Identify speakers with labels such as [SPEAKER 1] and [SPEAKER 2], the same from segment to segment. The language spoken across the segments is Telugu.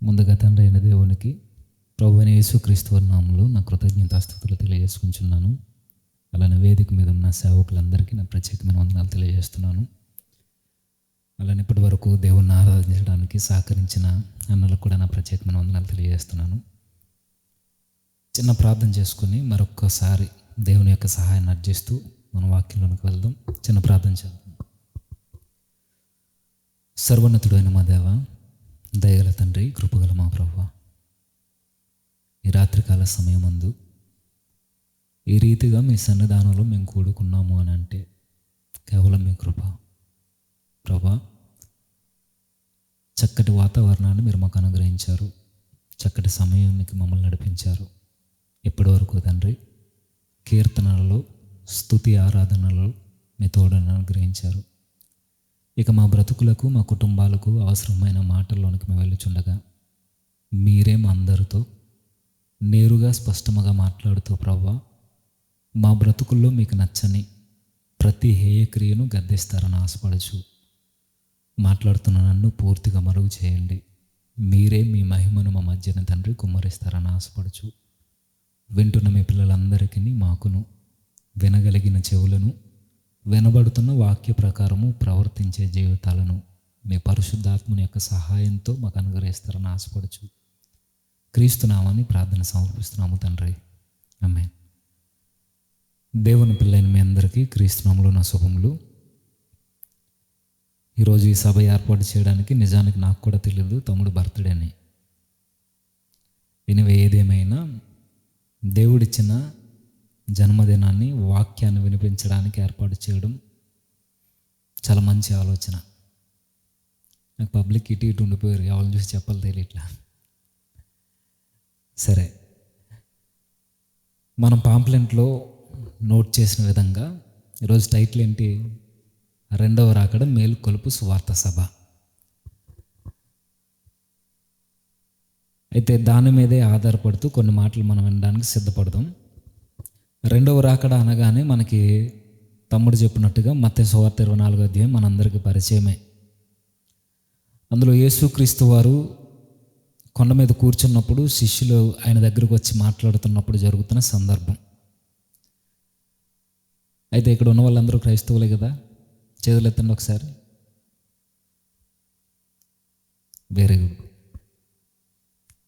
[SPEAKER 1] ముందుగా తండ్రి అయిన దేవునికి ప్రభువైన యేసుక్రీస్తు వారి నామములో నా కృతజ్ఞతాస్తుతులు తెలియజేసుకుంటున్నాను. అలానే వేదిక మీద ఉన్న సేవకులందరికీ నా ప్రత్యేకమైన వందనాలు తెలియజేస్తున్నాను. అలానే ఇప్పటి వరకు దేవుణ్ణి ఆరాధించడానికి సహకరించిన అన్నలకు కూడా నా ప్రత్యేకమైన వందనాలు తెలియజేస్తున్నాను. చిన్న ప్రార్థన చేసుకుని మరొక్కసారి దేవుని యొక్క సహాయాన్ని అర్జిస్తూ మన వాక్యంలోనికి వెళ్దాం. చిన్న ప్రార్థన చేద్దాం. సర్వోన్నతుడైన మా దేవ, దయగల తండ్రి, కృపగల మా ప్రభువా, ఈ రాత్రికాల సమయమందు ఈ రీతిగా మీ సన్నిధానంలో మేము కూడుకున్నాము అని అంటే కేవలం మీ కృప ప్రభా. చక్కటి వాతావరణాన్ని మీరు మాకు అనుగ్రహించారు, చక్కటి సమయానికి మమ్మల్ని నడిపించారు. ఇప్పటి వరకు తండ్రి కీర్తనలలో, స్తుతి ఆరాధనలో మీ తోడని అనుగ్రహించారు. ఇక మా బ్రతుకులకు, మా కుటుంబాలకు అవసరమైన మాటల్లోనికి మేము వెళ్ళుచుండగా మీరే మా అందరితో నేరుగా స్పష్టంగా మాట్లాడుతూ ప్రభువా, మా బ్రతుకుల్లో మీకు నచ్చని ప్రతి హేయక్రియను గద్దిస్తారని ఆశపడచ్చు. మాట్లాడుతున్న నన్ను పూర్తిగా మరుగు చేయండి. మీరే మీ మహిమను మా మధ్యన తండ్రి కుమ్మరిస్తారని ఆశపడచ్చు. వింటున్న మీ పిల్లలందరికీ మాకును వినగలిగిన చెవులను, వినబడుతున్న వాక్య ప్రకారము ప్రవర్తించే జీవితాలను మీ పరిశుద్ధాత్మని యొక్క సహాయంతో మాకు అనుగ్రహిస్తారని ఆశపడచ్చు. క్రీస్తునామాన్ని ప్రార్థన సమర్పిస్తున్నాము తండ్రి, ఆమేన్. దేవుని పిల్లైన మీ అందరికీ క్రీస్తునామములో నా శుభములు. ఈరోజు ఈ సభ ఏర్పాటు చేయడానికి నిజానికి నాకు కూడా తెలియదు, తమ్ముడు బర్త్డే అని. ఏదేమైనా దేవుడిచ్చిన జన్మదినాన్ని, వాక్యాన్ని వినిపించడానికి ఏర్పాటు చేయడం చాలా మంచి ఆలోచన. నాకు పబ్లిక్ ఇటు ఉండిపోయారు, ఎవరిని చూసి చెప్పాలి తెలియట్లా. సరే, మనం పాంప్లెంట్లో నోట్ చేసిన విధంగా ఈరోజు టైటిల్ ఏంటి? రెండవ రాకడ మేలుకొలుపు సువార్త సభ. అయితే దాని మీదే ఆధారపడుతూ కొన్ని మాటలు మనం వినడానికి సిద్ధపడదాం. రెండవ రాకడ అనగానే మనకి తమ్ముడు చెప్పినట్టుగా మత్తయి సువార్త 24వ అధ్యాయం మనందరికీ పరిచయమే. అందులో యేసుక్రీస్తు వారు కొండ మీద కూర్చున్నప్పుడు శిష్యులు ఆయన దగ్గరకు వచ్చి మాట్లాడుతున్నప్పుడు జరుగుతున్న సందర్భం. అయితే ఇక్కడ ఉన్న వాళ్ళందరూ క్రైస్తవులే కదా? చేతులు ఎత్తండి ఒకసారి. Very good.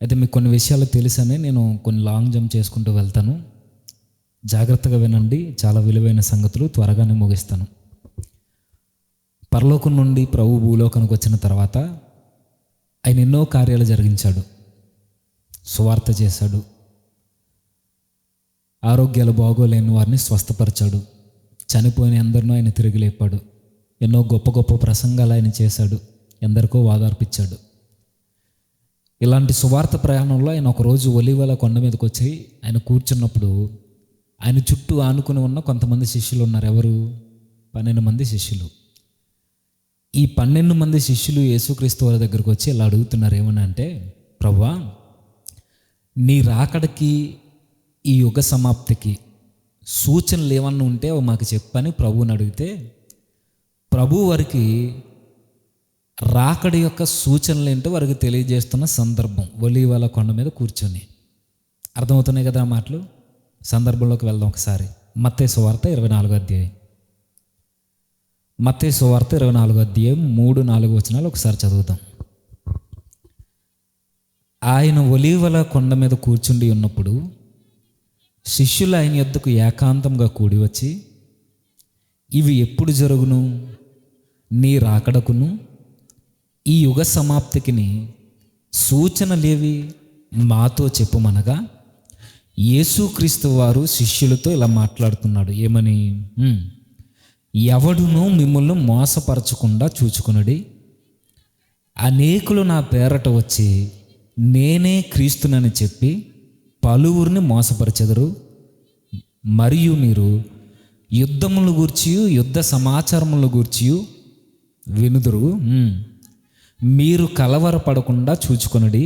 [SPEAKER 1] అయితే మీకు కొన్ని విషయాలు తెలుసనే నేను కొన్ని లాంగ్ జంప్ చేసుకుంటూ వెళ్తాను. జాగ్రత్తగా వినండి, చాలా విలువైన సంగతులు. త్వరగానే ముగిస్తాను. పరలోకం నుండి ప్రభు భూలోకానికి వచ్చిన తర్వాత ఆయన ఎన్నో కార్యాలు జరిగించాడు. సువార్త చేశాడు, ఆరోగ్యాలు బాగోలేని వారిని స్వస్థపరిచాడు, చనిపోయిన అందరినూ ఆయన తిరిగి లేపాడు, ఎన్నో గొప్ప గొప్ప ప్రసంగాలు ఆయన చేశాడు, ఎందరికో వాదార్పించాడు. ఇలాంటి సువార్త ప్రయాణంలో ఆయన ఒకరోజు ఒలీవల కొండ మీదకి వచ్చి ఆయన కూర్చున్నప్పుడు ఆయన చుట్టూ ఆనుకుని ఉన్న కొంతమంది శిష్యులు ఉన్నారు. ఎవరు? 12 మంది శిష్యులు. ఈ 12 మంది శిష్యులు యేసుక్రీస్తు వారి దగ్గరకు వచ్చి ఇలా అడుగుతున్నారు. ఏమని అంటే, ప్రభువా, నీ రాకడకి, ఈ యుగ సమాప్తికి సూచనలు ఏమన్నా ఉంటే మాకు చెప్పని ప్రభువుని అడిగితే, ప్రభు వారికి రాకడ యొక్క సూచనలు ఏంటో వారికి తెలియజేస్తున్న సందర్భం. ఒలీవల కొండ మీద కూర్చొని. అర్థమవుతున్నాయి కదా ఆ మాటలు? సందర్భంలోకి వెళ్దాం ఒకసారి. మత్తయి సువార్త 24వ అధ్యాయం. మత్తయి సువార్త 24వ అధ్యాయం 3-4 వచనాలు ఒకసారి చదువుతాం. ఆయన ఒలీవల కొండ మీద కూర్చుండి ఉన్నప్పుడు శిష్యులు ఆయన యొద్దకు ఏకాంతంగా కూడి వచ్చి, ఇవి ఎప్పుడు జరుగును? నీ రాకడకును ఈ యుగ సమాప్తికిని సూచనలేవి మాతో చెప్పుమనగా, యేసుక్రీస్తు వారు శిష్యులతో ఇలా మాట్లాడుతున్నాడు. ఏమని? ఎవడునూ మిమ్మల్ని మోసపరచకుండా చూచుకొనుడి. అనేకులు నా పేరట వచ్చి నేనే క్రీస్తునని చెప్పి పలువురిని మోసపరచెదరు. మరియు మీరు యుద్ధముల గూర్చియు యుద్ధ సమాచారముల గూర్చియు వినుదురు. మీరు కలవరపడకుండా చూచుకొనుడి.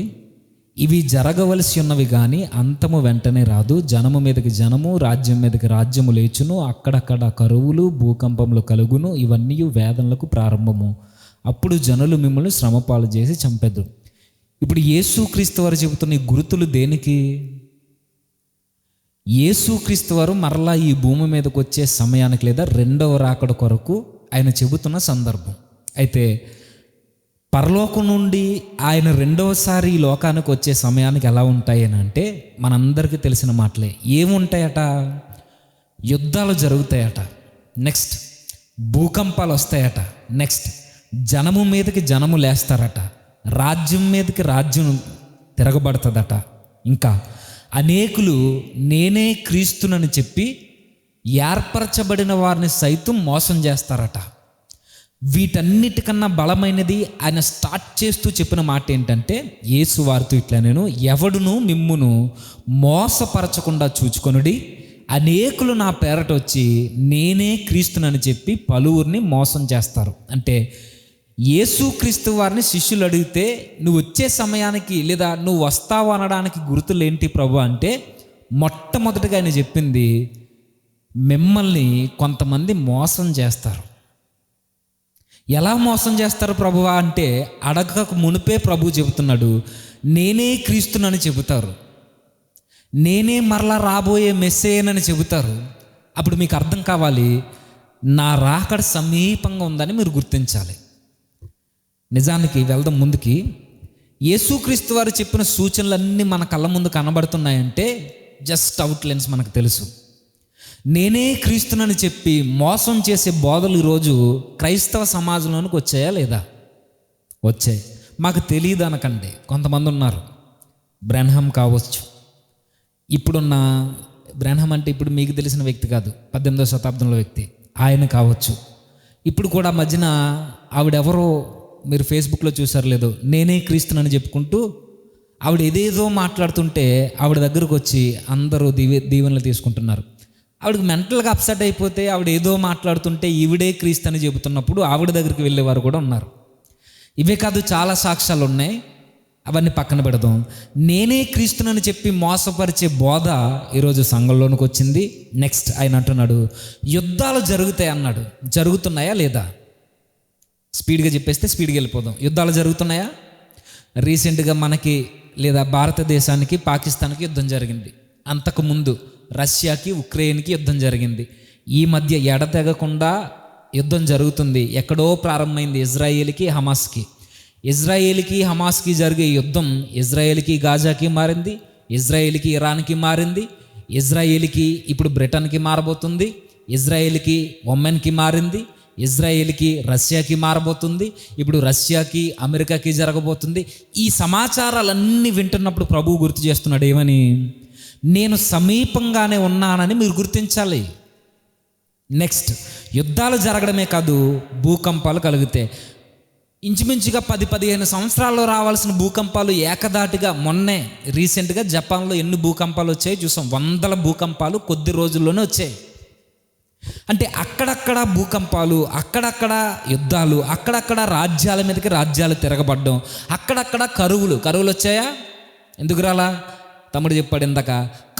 [SPEAKER 1] ఇవి జరగవలసి ఉన్నవి కానీ అంతము వెంటనే రాదు. జనము మీదకి జనము, రాజ్యం మీదకి రాజ్యము లేచును. అక్కడక్కడ కరువులు, భూకంపములు కలుగును. ఇవన్నీ వేదనలకు ప్రారంభము. అప్పుడు జనులు మిమ్మల్ని శ్రమపాలు చేసి చంపెదరు. ఇప్పుడు యేసుక్రీస్తు వారు చెబుతున్న ఈ గుర్తులు దేనికి? యేసుక్రీస్తు వారు మరలా ఈ భూమి మీదకి వచ్చే సమయానికి లేదా రెండవ రాకడ కొరకు ఆయన చెబుతున్న సందర్భం. అయితే పరలోకం నుండి ఆయన రెండవసారి ఈ లోకానికి వచ్చే సమయానికి ఎలా ఉంటాయి అని అంటే మనందరికీ తెలిసిన మాటలే. ఏముంటాయట? యుద్ధాలు జరుగుతాయట, నెక్స్ట్ భూకంపాలు వస్తాయట, నెక్స్ట్ జనము మీదకి జనము లేస్తారట, రాజ్యం మీదకి రాజ్యం తిరగబడుతుందట, ఇంకా అనేకులు నేనే క్రీస్తునని చెప్పి ఏర్పరచబడిన వారిని సైతం మోసం చేస్తారట. వీటన్నిటికన్నా బలమైనది ఆయన స్టార్ట్ చేస్తూ చెప్పిన మాట ఏంటంటే, యేసు వారితో ఇట్లా, నేను ఎవడును మిమ్మును మోసపరచకుండా చూచుకొనుడి, అనేకులు నా పేరట వచ్చి నేనే క్రీస్తునని చెప్పి పలువురిని మోసం చేస్తారు. అంటే యేసుక్రీస్తు వారిని శిష్యులు అడిగితే నువ్వు వచ్చే సమయానికి లేదా నువ్వు వస్తావు అనడానికి గుర్తులు ఏంటి ప్రభు అంటే, మొట్టమొదటిగా ఆయన చెప్పింది మిమ్మల్ని కొంతమంది మోసం చేస్తారు. ఎలా మోసం చేస్తారు ప్రభువా అంటే, అడగక మునిపే ప్రభు చెబుతున్నాడు, నేనే క్రీస్తునని చెబుతారు, నేనే మరలా రాబోయే మెస్సేయనని చెబుతారు. అప్పుడు మీకు అర్థం కావాలి, నా రాకడ సమీపంగా ఉందని మీరు గుర్తించాలి. నిజానికి వెళ్దాం ముందుకి. యేసుక్రీస్తు వారు చెప్పిన సూచనలన్నీ మన కళ్ళ ముందు కనబడుతున్నాయంటే జస్ట్ అవుట్లైన్స్ మనకు తెలుసు. నేనే క్రీస్తునని చెప్పి మోసం చేసే బోధలు ఈరోజు క్రైస్తవ సమాజంలోనికి వచ్చాయా లేదా? వచ్చాయి. మాకు తెలియదు అనకండి. కొంతమంది ఉన్నారు, బ్రెన్హమ్ కావచ్చు, ఇప్పుడున్న బ్రెన్హమ్ అంటే ఇప్పుడు మీకు తెలిసిన వ్యక్తి కాదు, 18వ శతాబ్దంలో వ్యక్తి, ఆయన కావచ్చు. ఇప్పుడు కూడా మధ్యన ఆవిడెవరో మీరు ఫేస్బుక్లో చూసారు లేదో, నేనే క్రీస్తునని చెప్పుకుంటూ ఆవిడ ఏదేదో మాట్లాడుతుంటే ఆవిడ దగ్గరకు వచ్చి అందరూ దీవెనలు తీసుకుంటున్నారు. ఆవిడకి మెంటల్గా అప్సెట్ అయిపోతే ఆవిడ ఏదో మాట్లాడుతుంటే ఈవిడే క్రీస్తు అని చెబుతున్నప్పుడు ఆవిడ దగ్గరికి వెళ్ళేవారు కూడా ఉన్నారు. ఇవే కాదు, చాలా సాక్ష్యాలు ఉన్నాయి, అవన్నీ పక్కన పెడదాం. నేనే క్రీస్తునని చెప్పి మోసపరిచే బోధ ఈరోజు సంఘంలోనికి వచ్చింది. నెక్స్ట్ ఆయన అంటున్నాడు యుద్ధాలు జరుగుతాయి అన్నాడు. జరుగుతున్నాయా లేదా? స్పీడ్గా చెప్పేస్తే స్పీడ్గా వెళ్ళిపోదాం. యుద్ధాలు జరుగుతున్నాయా? రీసెంట్గా మనకి లేదా భారతదేశానికి పాకిస్తాన్కి యుద్ధం జరిగింది. అంతకుముందు రష్యాకి ఉక్రెయిన్కి యుద్ధం జరిగింది. ఈ మధ్య ఎడతెగకుండా యుద్ధం జరుగుతుంది. ఎక్కడో ప్రారంభమైంది ఇజ్రాయేల్కి హమాస్కి. ఇజ్రాయేల్కి హమాస్కి జరిగే యుద్ధం ఇజ్రాయేల్కి గాజాకి మారింది, ఇజ్రాయేల్కి ఇరాన్కి మారింది, ఇజ్రాయేల్కి ఇప్పుడు బ్రిటన్కి మారబోతుంది, ఇజ్రాయేల్కి ఒమెన్కి మారింది, ఇజ్రాయేల్కి రష్యాకి మారబోతుంది, ఇప్పుడు రష్యాకి అమెరికాకి జరగబోతుంది. ఈ సమాచారాలన్నీ వింటున్నప్పుడు ప్రభువు గుర్తు చేస్తున్నాడు ఏమని? నేను సమీపంగానే ఉన్నానని మీరు గుర్తించాలి. నెక్స్ట్ యుద్ధాలు జరగడమే కాదు, భూకంపాలు కలిగితే ఇంచుమించుగా 10-15 సంవత్సరాల్లో రావాల్సిన భూకంపాలు ఏకదాటిగా మొన్నే రీసెంట్గా జపాన్లో ఎన్ని భూకంపాలు వచ్చాయి చూసాం. 100 భూకంపాలు కొద్ది రోజుల్లోనే వచ్చాయి. అంటే అక్కడక్కడ భూకంపాలు, అక్కడక్కడ యుద్ధాలు, అక్కడక్కడ రాజ్యాల మీదకి రాజ్యాలు తిరగబడ్డం, అక్కడక్కడ కరువులు వచ్చాయా? ఎందుకు రాలా? తమ్ముడు చెప్పాడు ఇందాక,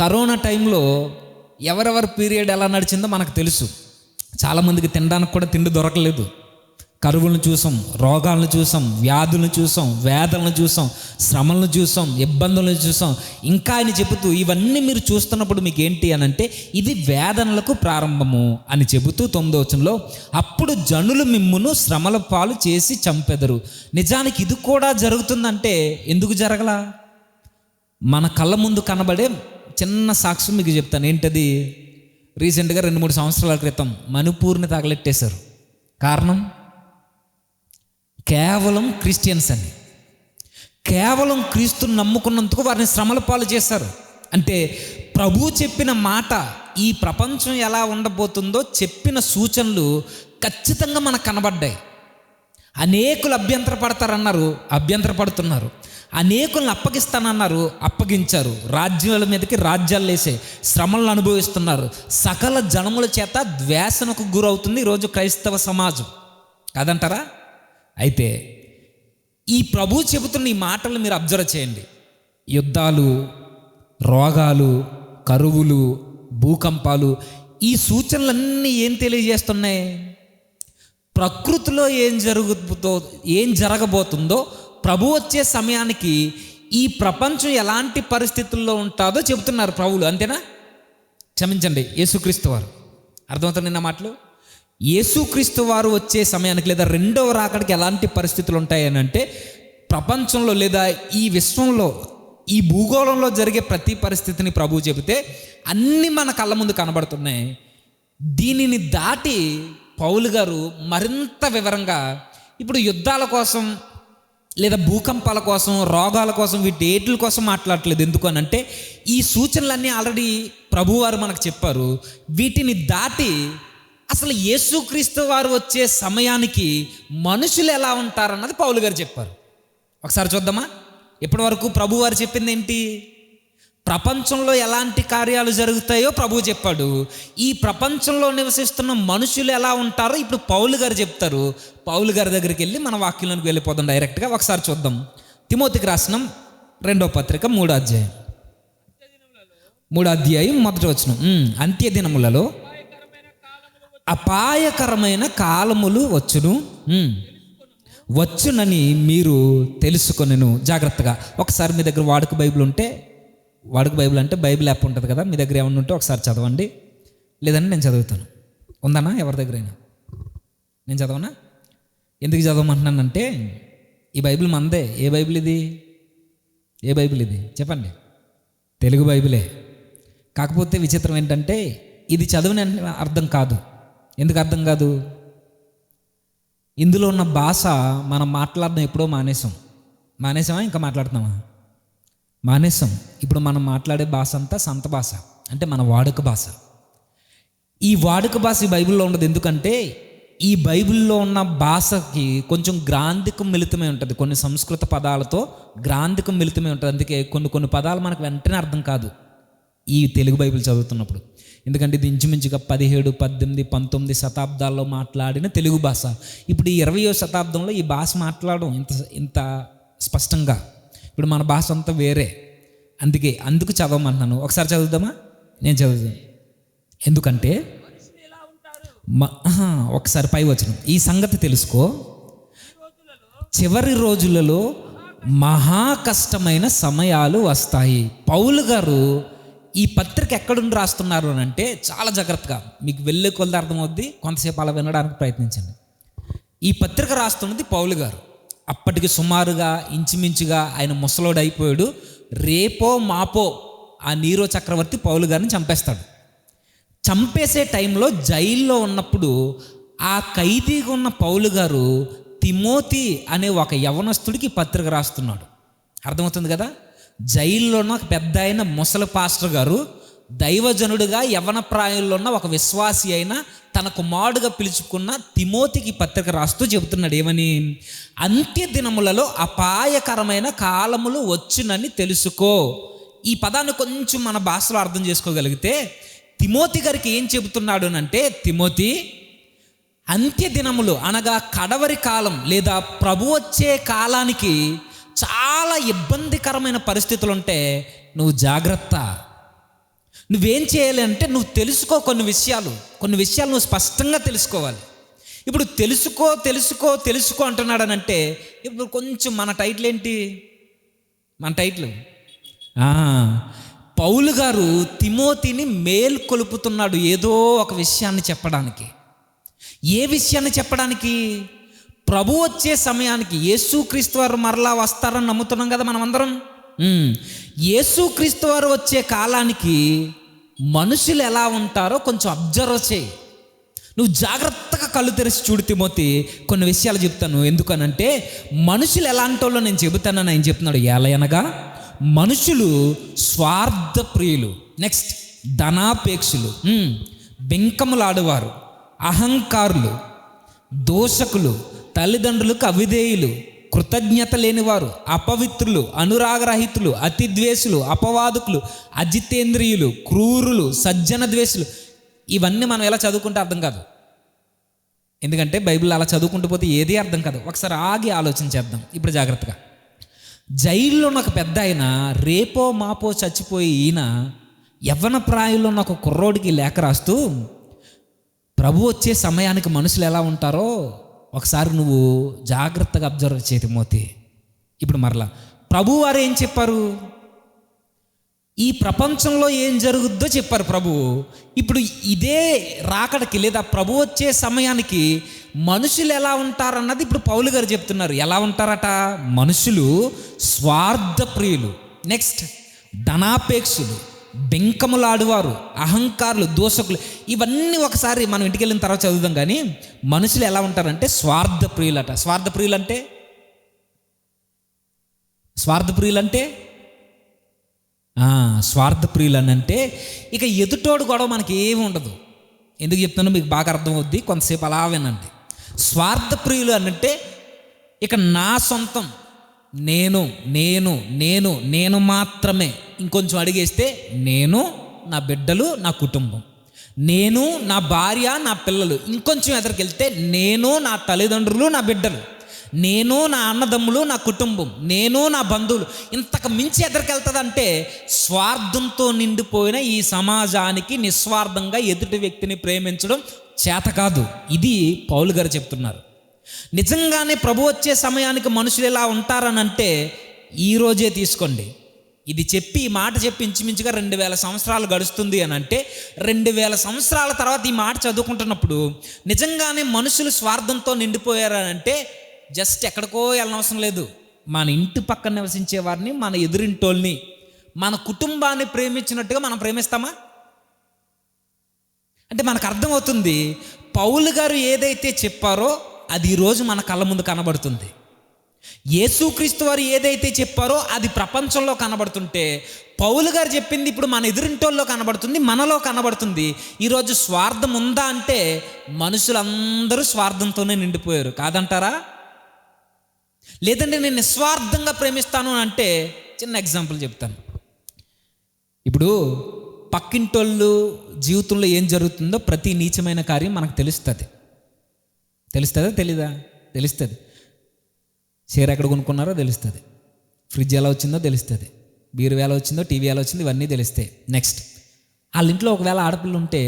[SPEAKER 1] కరోనా టైంలో ఎవరెవరి పీరియడ్ ఎలా నడిచిందో మనకు తెలుసు. చాలామందికి తినడానికి కూడా తిండి దొరకలేదు. కరువులను చూసాం, రోగాలను చూసాం, వ్యాధులను చూసాం, వేదనలను చూసాం, శ్రమలను చూసాం, ఇబ్బందులను చూసాం. ఇంకా ఆయన చెబుతూ ఇవన్నీ మీరు చూస్తున్నప్పుడు మీకు ఏంటి అని అంటే, ఇది వేదనలకు ప్రారంభము అని చెబుతూ 9వ వచనంలో, అప్పుడు జనులు మిమ్మును శ్రమల పాలు చేసి చంపెదరు. నిజానికి ఇది కూడా జరుగుతుందంటే ఎందుకు జరగలా? మన కళ్ళ ముందు కనబడే చిన్న సాక్ష్యం మీకు చెప్తాను. ఏంటది? రీసెంట్గా 2-3 సంవత్సరాల క్రితం మణిపూర్ని తగలెట్టేశారు. కారణం కేవలం క్రిస్టియన్స్ అని, కేవలం క్రీస్తుని నమ్ముకున్నందుకు వారిని శ్రమల పాలు చేశారు. అంటే ప్రభు చెప్పిన మాట, ఈ ప్రపంచం ఎలా ఉండబోతుందో చెప్పిన సూచనలు ఖచ్చితంగా మనకు కనబడ్డాయి. అనేకులు అభ్యంతరపడతారన్నారు, అభ్యంతరపడుతున్నారు. అనేకులను అప్పగిస్తానన్నారు, అప్పగించారు. రాజ్యాల మీదకి రాజ్యాలు లేసే శ్రమలను అనుభవిస్తున్నారు. సకల జనముల చేత ద్వేషణకు గురవుతుంది ఈరోజు క్రైస్తవ సమాజం, కాదంటారా? అయితే ఈ ప్రభు చెబుతున్న ఈ మాటలు మీరు అబ్జర్వ్ చేయండి. యుద్ధాలు, రోగాలు, కరువులు, భూకంపాలు, ఈ సూచనలన్నీ ఏం తెలియజేస్తున్నాయి? ప్రకృతిలో ఏం జరగబోతుందో
[SPEAKER 2] ప్రభు వచ్చే సమయానికి ఈ ప్రపంచం ఎలాంటి పరిస్థితుల్లో ఉంటుందో చెబుతున్నారు ప్రభువులు. అంతేనా? క్షమించండి, యేసుక్రీస్తు వారు. అర్థమవుతుంది నిన్న మాటలు. యేసుక్రీస్తు వారు వచ్చే సమయానికి లేదా రెండవ రాకడికి ఎలాంటి పరిస్థితులు ఉంటాయని అంటే, ప్రపంచంలో లేదా ఈ విశ్వంలో ఈ భూగోళంలో జరిగే ప్రతి పరిస్థితిని ప్రభువు చెబితే అన్నీ మన కళ్ళ ముందు కనబడుతున్నాయి. దీనిని దాటి పౌలు గారు మరింత వివరంగా ఇప్పుడు యుద్ధాల కోసం లేదా భూకంపాల కోసం, రోగాల కోసం, వీటి కోసం మాట్లాడట్లేదు. ఎందుకు అని అంటే ఈ సూచనలన్నీ ఆల్రెడీ ప్రభువారు మనకు చెప్పారు. వీటిని దాటి అసలు యేసుక్రీస్తు వారు వచ్చే సమయానికి మనుషులు ఎలా ఉంటారన్నది పౌలు గారు చెప్పారు. ఒకసారి చూద్దామా? ఇప్పటి వరకు ప్రభువారు చెప్పింది ఏంటి? ప్రపంచంలో ఎలాంటి కార్యాలు జరుగుతాయో ప్రభువు చెప్పాడు. ఈ ప్రపంచంలో నివసిస్తున్న మనుషులు ఎలా ఉంటారో ఇప్పుడు పౌలు గారు చెప్తారు. పౌలు గారి దగ్గరికి వెళ్ళి మన వాక్యంలోకి వెళ్ళిపోదాం డైరెక్ట్గా. ఒకసారి చూద్దాం. తిమోతికి రాసిన 2వ పత్రిక 3వ అధ్యాయం 1వ వచనం. అంత్య దినములలో అపాయకరమైన కాలములు వచ్చునని మీరు తెలుసుకొనెను. జాగ్రత్తగా ఒకసారి మీ దగ్గర వాడుక బైబిల్ ఉంటే, వాడుక బైబిల్ అంటే బైబిల్ యాప్ ఉంటుంది కదా, మీ దగ్గర ఏమన్నా ఉంటే ఒకసారి చదవండి. లేదంటే నేను చదువుతాను. ఉందన్నా ఎవరి దగ్గరైనా? నేను చదవనా? ఎందుకు చదవమంటున్నానంటే ఈ బైబిల్ మనదే. ఏ బైబిల్ ఇది? చెప్పండి. తెలుగు బైబిలే. కాకపోతే విచిత్రం ఏంటంటే ఇది చదివిన అర్థం కాదు. ఎందుకు అర్థం కాదు? ఇందులో ఉన్న భాష మనం మాట్లాడడం ఎప్పుడో మానేసామా? ఇంకా మాట్లాడుతున్నామా? మానేసాం. ఇప్పుడు మనం మాట్లాడే భాష అంతా సంత భాష, అంటే మన వాడుక భాష. ఈ వాడుక భాష ఈ బైబిల్లో ఉండదు. ఎందుకంటే ఈ బైబిల్లో ఉన్న భాషకి కొంచెం గ్రాంధికం మిళితమై ఉంటుంది. కొన్ని సంస్కృత పదాలతో గ్రాంధికం మిళితమై ఉంటుంది. అందుకే కొన్ని పదాలు మనకు వెంటనే అర్థం కాదు ఈ తెలుగు బైబిల్ చదువుతున్నప్పుడు. ఎందుకంటే ఇది ఇంచుమించుగా 17, 18, 19 శతాబ్దాల్లో మాట్లాడిన తెలుగు భాష. ఇప్పుడు ఈ 20వ శతాబ్దంలో ఈ భాష మాట్లాడడం ఇంత స్పష్టంగా. ఇప్పుడు మన భాష అంతా వేరే. అందుకు చదవమంటున్నాను. ఒకసారి చదువుదామా? నేను చదువుతాను. ఎందుకంటే ఒకసారి పై వచనం. ఈ సంగతి తెలుసుకో, చివరి రోజులలో మహా కష్టమైన సమయాలు వస్తాయి. పౌలు గారు ఈ పత్రిక ఎక్కడుండి రాస్తున్నారు అని అంటే చాలా జాగ్రత్తగా మీకు వెళ్ళే కొలది అర్థమవుద్ది. కొంతసేపు అలా వినడానికి ప్రయత్నించండి. ఈ పత్రిక రాస్తున్నది పౌలు గారు. అప్పటికి సుమారుగా ఇంచుమించుగా ఆయన ముసలోడు అయిపోయాడు. రేపో మాపో ఆ నీరో చక్రవర్తి పౌలు గారిని చంపేస్తాడు. చంపేసే టైంలో జైల్లో ఉన్నప్పుడు ఆ ఖైదీగా ఉన్న పౌలు గారు తిమోతి అనే ఒక యవనస్తుడికి పత్రిక రాస్తున్నాడు. అర్థమవుతుంది కదా? జైల్లో ఉన్న ఒక పెద్ద అయిన ముసలి పాస్టర్ గారు దైవజనుడిగా యవన ప్రాయంలో ఉన్న ఒక విశ్వాసి అయిన తన కుమారుడుగా పిలుచుకున్న తిమోతికి పత్రిక రాస్తూ చెబుతున్నాడు. ఏమని? అంత్య దినములలో అపాయకరమైన కాలములు వచ్చునని తెలుసుకో. ఈ పదాన్ని కొంచెం మన భాషలో అర్థం చేసుకోగలిగితే తిమోతి గారికి ఏం చెబుతున్నాడు అంటే, తిమోతి, అంత్య దినములు అనగా కడవరి కాలం లేదా ప్రభు వచ్చే కాలానికి చాలా ఇబ్బందికరమైన పరిస్థితులు ఉంటే నువ్వు జాగ్రత్త. నువ్వేం చేయాలి అంటే నువ్వు తెలుసుకో. కొన్ని విషయాలు నువ్వు స్పష్టంగా తెలుసుకోవాలి. ఇప్పుడు తెలుసుకో అంటున్నాడనంటే ఇప్పుడు కొంచెం మన టైటిల్ ఏంటి? మన టైటిల్ పౌలు గారు తిమోతిని మేల్కొలుపుతున్నాడు ఏదో ఒక విషయాన్ని చెప్పడానికి. ఏ విషయాన్ని చెప్పడానికి? ప్రభు వచ్చే సమయానికి యేసుక్రీస్తు వారు మరలా వస్తారని నమ్ముతున్నాం కదా మనం అందరం. యేసుక్రీస్తు వారు వచ్చే కాలానికి మనుషులు ఎలా ఉంటారో కొంచెం అబ్జర్వ్ చేయి. నువ్వు జాగ్రత్తగా కళ్ళు తెరిచి చూడు తిమోతి. కొన్ని విషయాలు చెప్తాను. ఎందుకనంటే మనుషులు ఎలాంటి వాళ్ళో నేను చెబుతానని ఆయన చెప్తున్నాడు. ఎలయనగా మనుషులు స్వార్థ ప్రియులు, నెక్స్ట్ ధనాపేక్షులు, బెంకములాడువారు, అహంకారులు, దోషకులు, తల్లిదండ్రులకు అవిధేయులు, కృతజ్ఞత లేనివారు, అపవిత్రులు, అనురాగరహితులు, అతిద్వేషులు, అపవాదుకులు, అజితేంద్రియులు, క్రూరులు, సజ్జన ద్వేషులు. ఇవన్నీ మనం ఎలా చదువుకుంటే అర్థం కాదు. ఎందుకంటే బైబిల్ అలా చదువుకుంటూ పోతే ఏది అర్థం కాదు. ఒకసారి ఆగి ఆలోచించేద్దాం. ఇప్పుడు జాగ్రత్తగా. జైల్లో ఉన్న ఒక పెద్ద ఆయన రేపో మాపో చచ్చిపోయి ఈయన యవ్వన ప్రాయంలో ఉన్న ఒక కుర్రోడికి లేఖ రాస్తూ ప్రభు వచ్చే సమయానికి మనుషులు ఎలా ఉంటారో ఒకసారి నువ్వు జాగ్రత్తగా అబ్జర్వ్ చేయి తిమోతి. ఇప్పుడు మరలా ప్రభువారు ఏం చెప్పారు? ఈ ప్రపంచంలో ఏం జరుగుద్దో చెప్పారు ప్రభువు. ఇప్పుడు ఇదే రాకడకి లేదా ప్రభు వచ్చే సమయానికి మనుషులు ఎలా ఉంటారన్నది ఇప్పుడు పౌలు గారు చెప్తున్నారు. ఎలా ఉంటారట? మనుషులు స్వార్థప్రియులు, నెక్స్ట్ ధనాపేక్షులు, బెంకములాడువారు, అహంకారులు, దోషకులు. ఇవన్నీ ఒకసారి మనం ఇంటికి వెళ్ళిన తర్వాత చదువుదాం. కానీ మనుషులు ఎలా ఉంటారంటే స్వార్థప్రియులట. స్వార్థప్రియులంటే స్వార్థప్రియులు అని అంటే ఇక ఎదుటోడు గొడవ మనకి ఏమి ఉండదు. ఎందుకు చెప్తానో మీకు బాగా అర్థమవుద్ది, కొంతసేపు అలా వినండి. స్వార్థప్రియులు అని అంటే ఇక నా సొంతం, నేను నేను నేను నేను మాత్రమే. ఇంకొంచెం అడిగేస్తే నేను, నా బిడ్డలు, నా కుటుంబం, నేను, నా భార్య, నా పిల్లలు. ఇంకొంచెం ఎదురుకెళ్తే నేను, నా తల్లిదండ్రులు, నా బిడ్డలు, నేను, నా అన్నదమ్ములు, నా కుటుంబం, నేను, నా బంధువులు. ఇంతకు మించి ఎదురుకెళ్తుందంటే స్వార్థంతో నిండిపోయిన ఈ సమాజానికి నిస్వార్థంగా ఎదుటి వ్యక్తిని ప్రేమించడం చేత కాదు. ఇది పౌలు గారు చెప్తున్నారు. నిజంగానే ప్రభు వచ్చే సమయానికి మనుషులు ఎలా ఉంటారనంటే ఈరోజే తీసుకోండి. ఇది చెప్పి, ఈ మాట చెప్పి ఇంచుమించుగా 2000 సంవత్సరాలు గడుస్తుంది అని అంటే 2000 సంవత్సరాల తర్వాత ఈ మాట చదువుకుంటున్నప్పుడు నిజంగానే మనుషులు స్వార్థంతో నిండిపోయారనంటే జస్ట్ ఎక్కడికో వెళ్ళనవసరం లేదు. మన ఇంటి పక్కన నివసించే వారిని, మన ఎదురింటోళ్ళని, మన కుటుంబాన్ని ప్రేమించినట్టుగా మనం ప్రేమిస్తామా? అంటే మనకు అర్థమవుతుంది పౌలు గారు ఏదైతే చెప్పారో అది ఈరోజు మన కళ్ళ ముందు కనబడుతుంది. యేసుక్రీస్తు వారు ఏదైతే చెప్పారో అది ప్రపంచంలో కనబడుతుంటే పౌలు గారు చెప్పింది ఇప్పుడు మన ఎదురింటోళ్ళలో కనబడుతుంది, మనలో కనబడుతుంది. ఈరోజు స్వార్థం ఉందా అంటే మనుషులందరూ స్వార్థంతోనే నిండిపోయారు, కాదంటారా? లేదంటే నేను నిస్వార్థంగా ప్రేమిస్తాను అంటే చిన్న ఎగ్జాంపుల్ చెప్తాను. ఇప్పుడు పక్కింటోళ్ళు జీవితంలో ఏం జరుగుతుందో ప్రతి నీచమైన కార్యం మనకు తెలుస్తుందా? తెలీదా? తెలుస్తుంది. చీర ఎక్కడ కొనుక్కున్నారో తెలుస్తుంది, ఫ్రిడ్జ్ ఎలా వచ్చిందో తెలుస్తుంది, బీరు ఎలా వచ్చిందో, టీవీ ఎలా వచ్చిందో, ఇవన్నీ తెలుస్తాయి. నెక్స్ట్ వాళ్ళ ఇంట్లో ఒకవేళ ఆడపిల్ల ఉంటే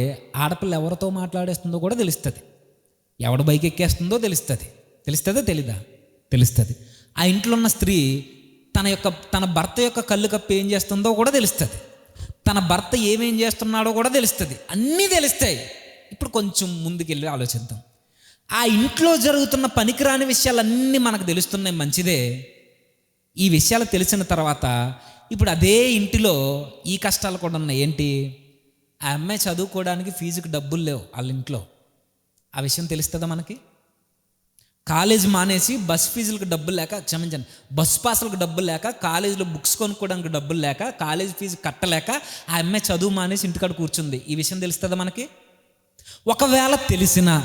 [SPEAKER 2] ఆడపిల్ల ఎవరితో మాట్లాడేస్తుందో కూడా తెలుస్తుంది, ఎవడ బైక్ ఎక్కేస్తుందో తెలుస్తుందా? తెలీదా? తెలుస్తుంది. ఆ ఇంట్లో ఉన్న స్త్రీ తన భర్త యొక్క కళ్ళు కప్పి ఏం చేస్తుందో కూడా తెలుస్తుంది, తన భర్త ఏమేం చేస్తున్నాడో కూడా తెలుస్తుంది. అన్నీ తెలుస్తాయి. ఇప్పుడు కొంచెం ముందుకెళ్ళి ఆలోచిద్దాం. ఆ ఇంట్లో జరుగుతున్న పనికిరాని విషయాలన్నీ మనకు తెలుస్తున్నాయి, మంచిదే. ఈ విషయాలు తెలిసిన తర్వాత ఇప్పుడు అదే ఇంటిలో ఈ కష్టాలు కూడా ఉన్నాయి. ఏంటి? ఆ అమ్మాయి చదువుకోవడానికి ఫీజుకి డబ్బులు లేవు వాళ్ళ ఇంట్లో. ఆ విషయం తెలుస్తుందా మనకి? కాలేజ్ మానేసి బస్ ఫీజులకు డబ్బులు లేక, క్షమించండి, బస్ పాసులకు డబ్బులు లేక, కాలేజీలో బుక్స్ కొనుక్కోవడానికి డబ్బులు లేక, కాలేజ్ ఫీజు కట్టలేక ఆ అమ్మాయి చదువు మానేసి ఇంటికాడ కూర్చుంది. ఈ విషయం తెలుస్తుందా మనకి? ఒకవేళ తెలిసినా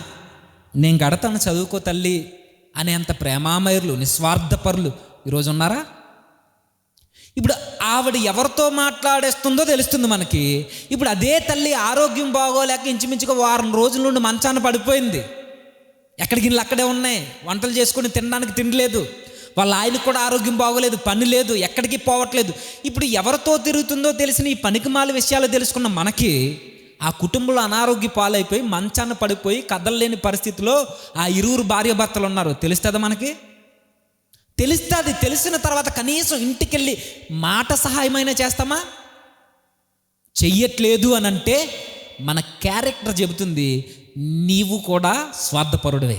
[SPEAKER 2] నేను కడతాను చదువుకో తల్లి అనేంత ప్రేమామయులు, నిస్వార్థపరులు ఈరోజు ఉన్నారా? ఇప్పుడు ఆవిడ ఎవరితో మాట్లాడేస్తుందో తెలుస్తుంది మనకి. ఇప్పుడు అదే తల్లి ఆరోగ్యం బాగోలేక ఇంచుమించుగా 1 వారం రోజుల నుండి మంచాన పడిపోయింది. ఎక్కడికి ఇల్లు అక్కడే ఉన్నాయి, వంటలు చేసుకొని తినడానికి తినలేదు, వాళ్ళ ఆయనకు కూడా ఆరోగ్యం బాగోలేదు, పని లేదు, ఎక్కడికి పోవట్లేదు. ఇప్పుడు ఎవరితో తిరుగుతుందో తెలిసిన ఈ పనికిమాల విషయాలు తెలుసుకున్న మనకి ఆ కుటుంబంలో అనారోగ్య పాలైపోయి మంచాన పడిపోయి కదలలేని పరిస్థితిలో ఆ 2 భార్యాభర్తలు ఉన్నారు. తెలుస్తుందా మనకి? తెలుస్తుంది. తెలిసిన తర్వాత కనీసం ఇంటికెళ్ళి మాట సహాయమైనా చేస్తామా? చెయ్యట్లేదు అని అంటే మన క్యారెక్టర్ చెబుతుంది నీవు కూడా స్వార్థపరుడివే.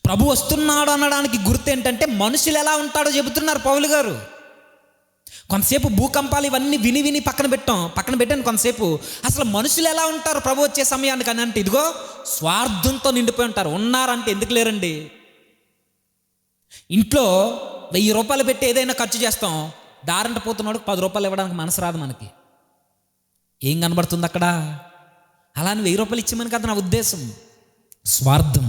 [SPEAKER 2] ప్రభు వస్తున్నాడు అనడానికి గుర్తు ఏంటంటే మనుషులు ఎలా ఉంటాడో చెబుతున్నారు పౌలు గారు. కొంతసేపు భూకంపాలు ఇవన్నీ విని పక్కన పెట్టాను కొంతసేపు. అసలు మనుషులు ఎలా ఉంటారు ప్రభు వచ్చే సమయానికి అని అంటే ఇదిగో స్వార్థంతో నిండిపోయి ఉంటారు. ఉన్నారంటే ఎందుకు లేరండి? ఇంట్లో 1000 రూపాయలు పెట్టి ఏదైనా ఖర్చు చేస్తాం, దారంట పోతున్నాడు 10 రూపాయలు ఇవ్వడానికి మనసు రాదు మనకి. ఏం కనబడుతుంది అక్కడ? అలానే 1000 రూపాయలు ఇచ్చేమని కాదు నా ఉద్దేశం, స్వార్థం.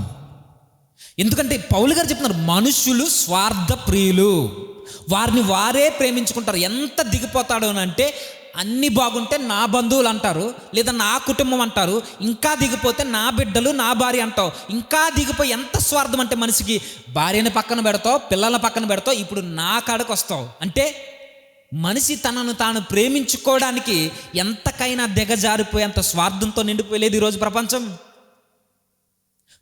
[SPEAKER 2] ఎందుకంటే పౌలు గారు చెప్తున్నారు మనుషులు స్వార్థ ప్రియులు, వారిని వారే ప్రేమించుకుంటారు. ఎంత దిగిపోతాడు అని అంటే అన్నీ బాగుంటే నా బంధువులు అంటారు, లేదా నా కుటుంబం అంటారు, ఇంకా దిగిపోతే నా బిడ్డలు, నా భార్య అంటావు. ఇంకా దిగిపోయి ఎంత స్వార్థం అంటే మనిషికి భార్యని పక్కన పెడతావు, పిల్లల పక్కన పెడతావు, ఇప్పుడు నా కాడకు వస్తావు. అంటే మనిషి తనను తాను ప్రేమించుకోవడానికి ఎంతకైనా దిగజారిపోయేంత స్వార్థంతో నిండిపోయలేదు ఈరోజు ప్రపంచం.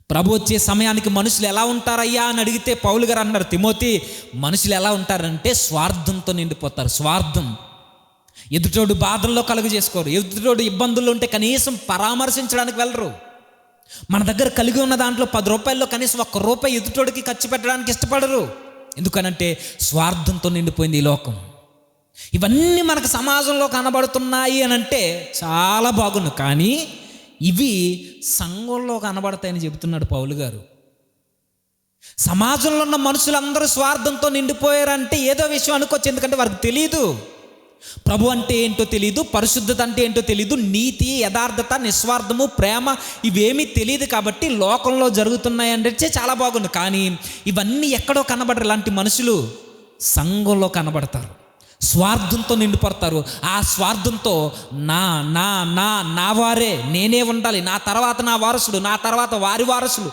[SPEAKER 2] ప్రభు వచ్చే సమయానికి మనుషులు ఎలా ఉంటారయ్యా అని అడిగితే పౌలు గారు అన్నారు, తిమోతి, మనుషులు ఎలా ఉంటారంటే స్వార్థంతో నిండిపోతారు. స్వార్థం. ఎదుటోడు బాధల్లో కలుగు చేసుకోరు, ఎదుటోడు ఇబ్బందుల్లో ఉంటే కనీసం పరామర్శించడానికి వెళ్ళరు. మన దగ్గర కలిగి ఉన్న దాంట్లో 10 రూపాయల్లో కనీసం 1 రూపాయి ఎదుటోడికి ఖర్చు పెట్టడానికి ఇష్టపడరు. ఎందుకనంటే స్వార్థంతో నిండిపోయింది ఈ లోకం. ఇవన్నీ మనకు సమాజంలో కనబడుతున్నాయి అని అంటే చాలా బాగుంది, కానీ ఇవి సంఘంలో కనబడతాయని చెబుతున్నాడు పౌలు గారు. సమాజంలో ఉన్న మనుషులందరూ స్వార్థంతో నిండిపోయారంటే ఏదో విషయం అనుకోవచ్చు, ఎందుకంటే వారికి తెలియదు ప్రభు అంటే ఏంటో తెలియదు, పరిశుద్ధత అంటే ఏంటో తెలియదు, నీతి, యథార్థత, నిస్వార్థము, ప్రేమ ఇవేమీ తెలియదు. కాబట్టి లోకంలో జరుగుతున్నాయి అంటే చాలా బాగుంది, కానీ ఇవన్నీ ఎక్కడో కనబడరు. ఇలాంటి మనుషులు సంఘంలో కనబడతారు, స్వార్థంతో నిండిపోతారు. ఆ స్వార్థంతో నా నా నా నా వారే, నేనే ఉండాలి, నా తర్వాత నా వారసుడు, నా తర్వాత వారి వారసులు,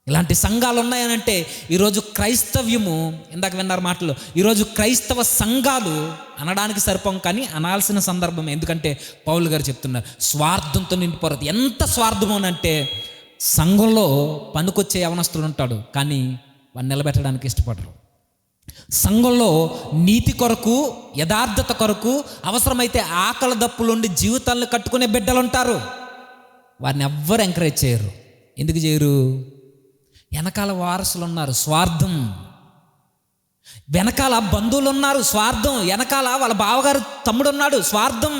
[SPEAKER 2] ఇలాంటి సంఘాలు ఉన్నాయనంటే ఈరోజు క్రైస్తవ్యము, ఇందాక విన్నారు మాటలు, ఈరోజు క్రైస్తవ సంఘాలు అనడానికి సరిపోం, కానీ అనాల్సిన సందర్భం. ఎందుకంటే పౌలు గారు చెప్తున్నారు స్వార్థంతో నిండిపోరు. ఎంత స్వార్థం అంటే సంఘంలో పనికొచ్చే యవనస్తుడు ఉంటాడు, కానీ వాడిని నిలబెట్టడానికి ఇష్టపడరు. సంఘంలో నీతి కొరకు, యథార్థత కొరకు, అవసరమైతే ఆకలి దప్పులుండి జీవితాలను కట్టుకునే బిడ్డలు ఉంటారు, వారిని ఎవ్వరు ఎంకరేజ్ చేయరు. ఎందుకు చేయరు? వెనకాల వారసులు ఉన్నారు, స్వార్థం. వెనకాల బంధువులు ఉన్నారు, స్వార్థం. వెనకాల వాళ్ళ బావగారు తమ్ముడు ఉన్నాడు, స్వార్థం.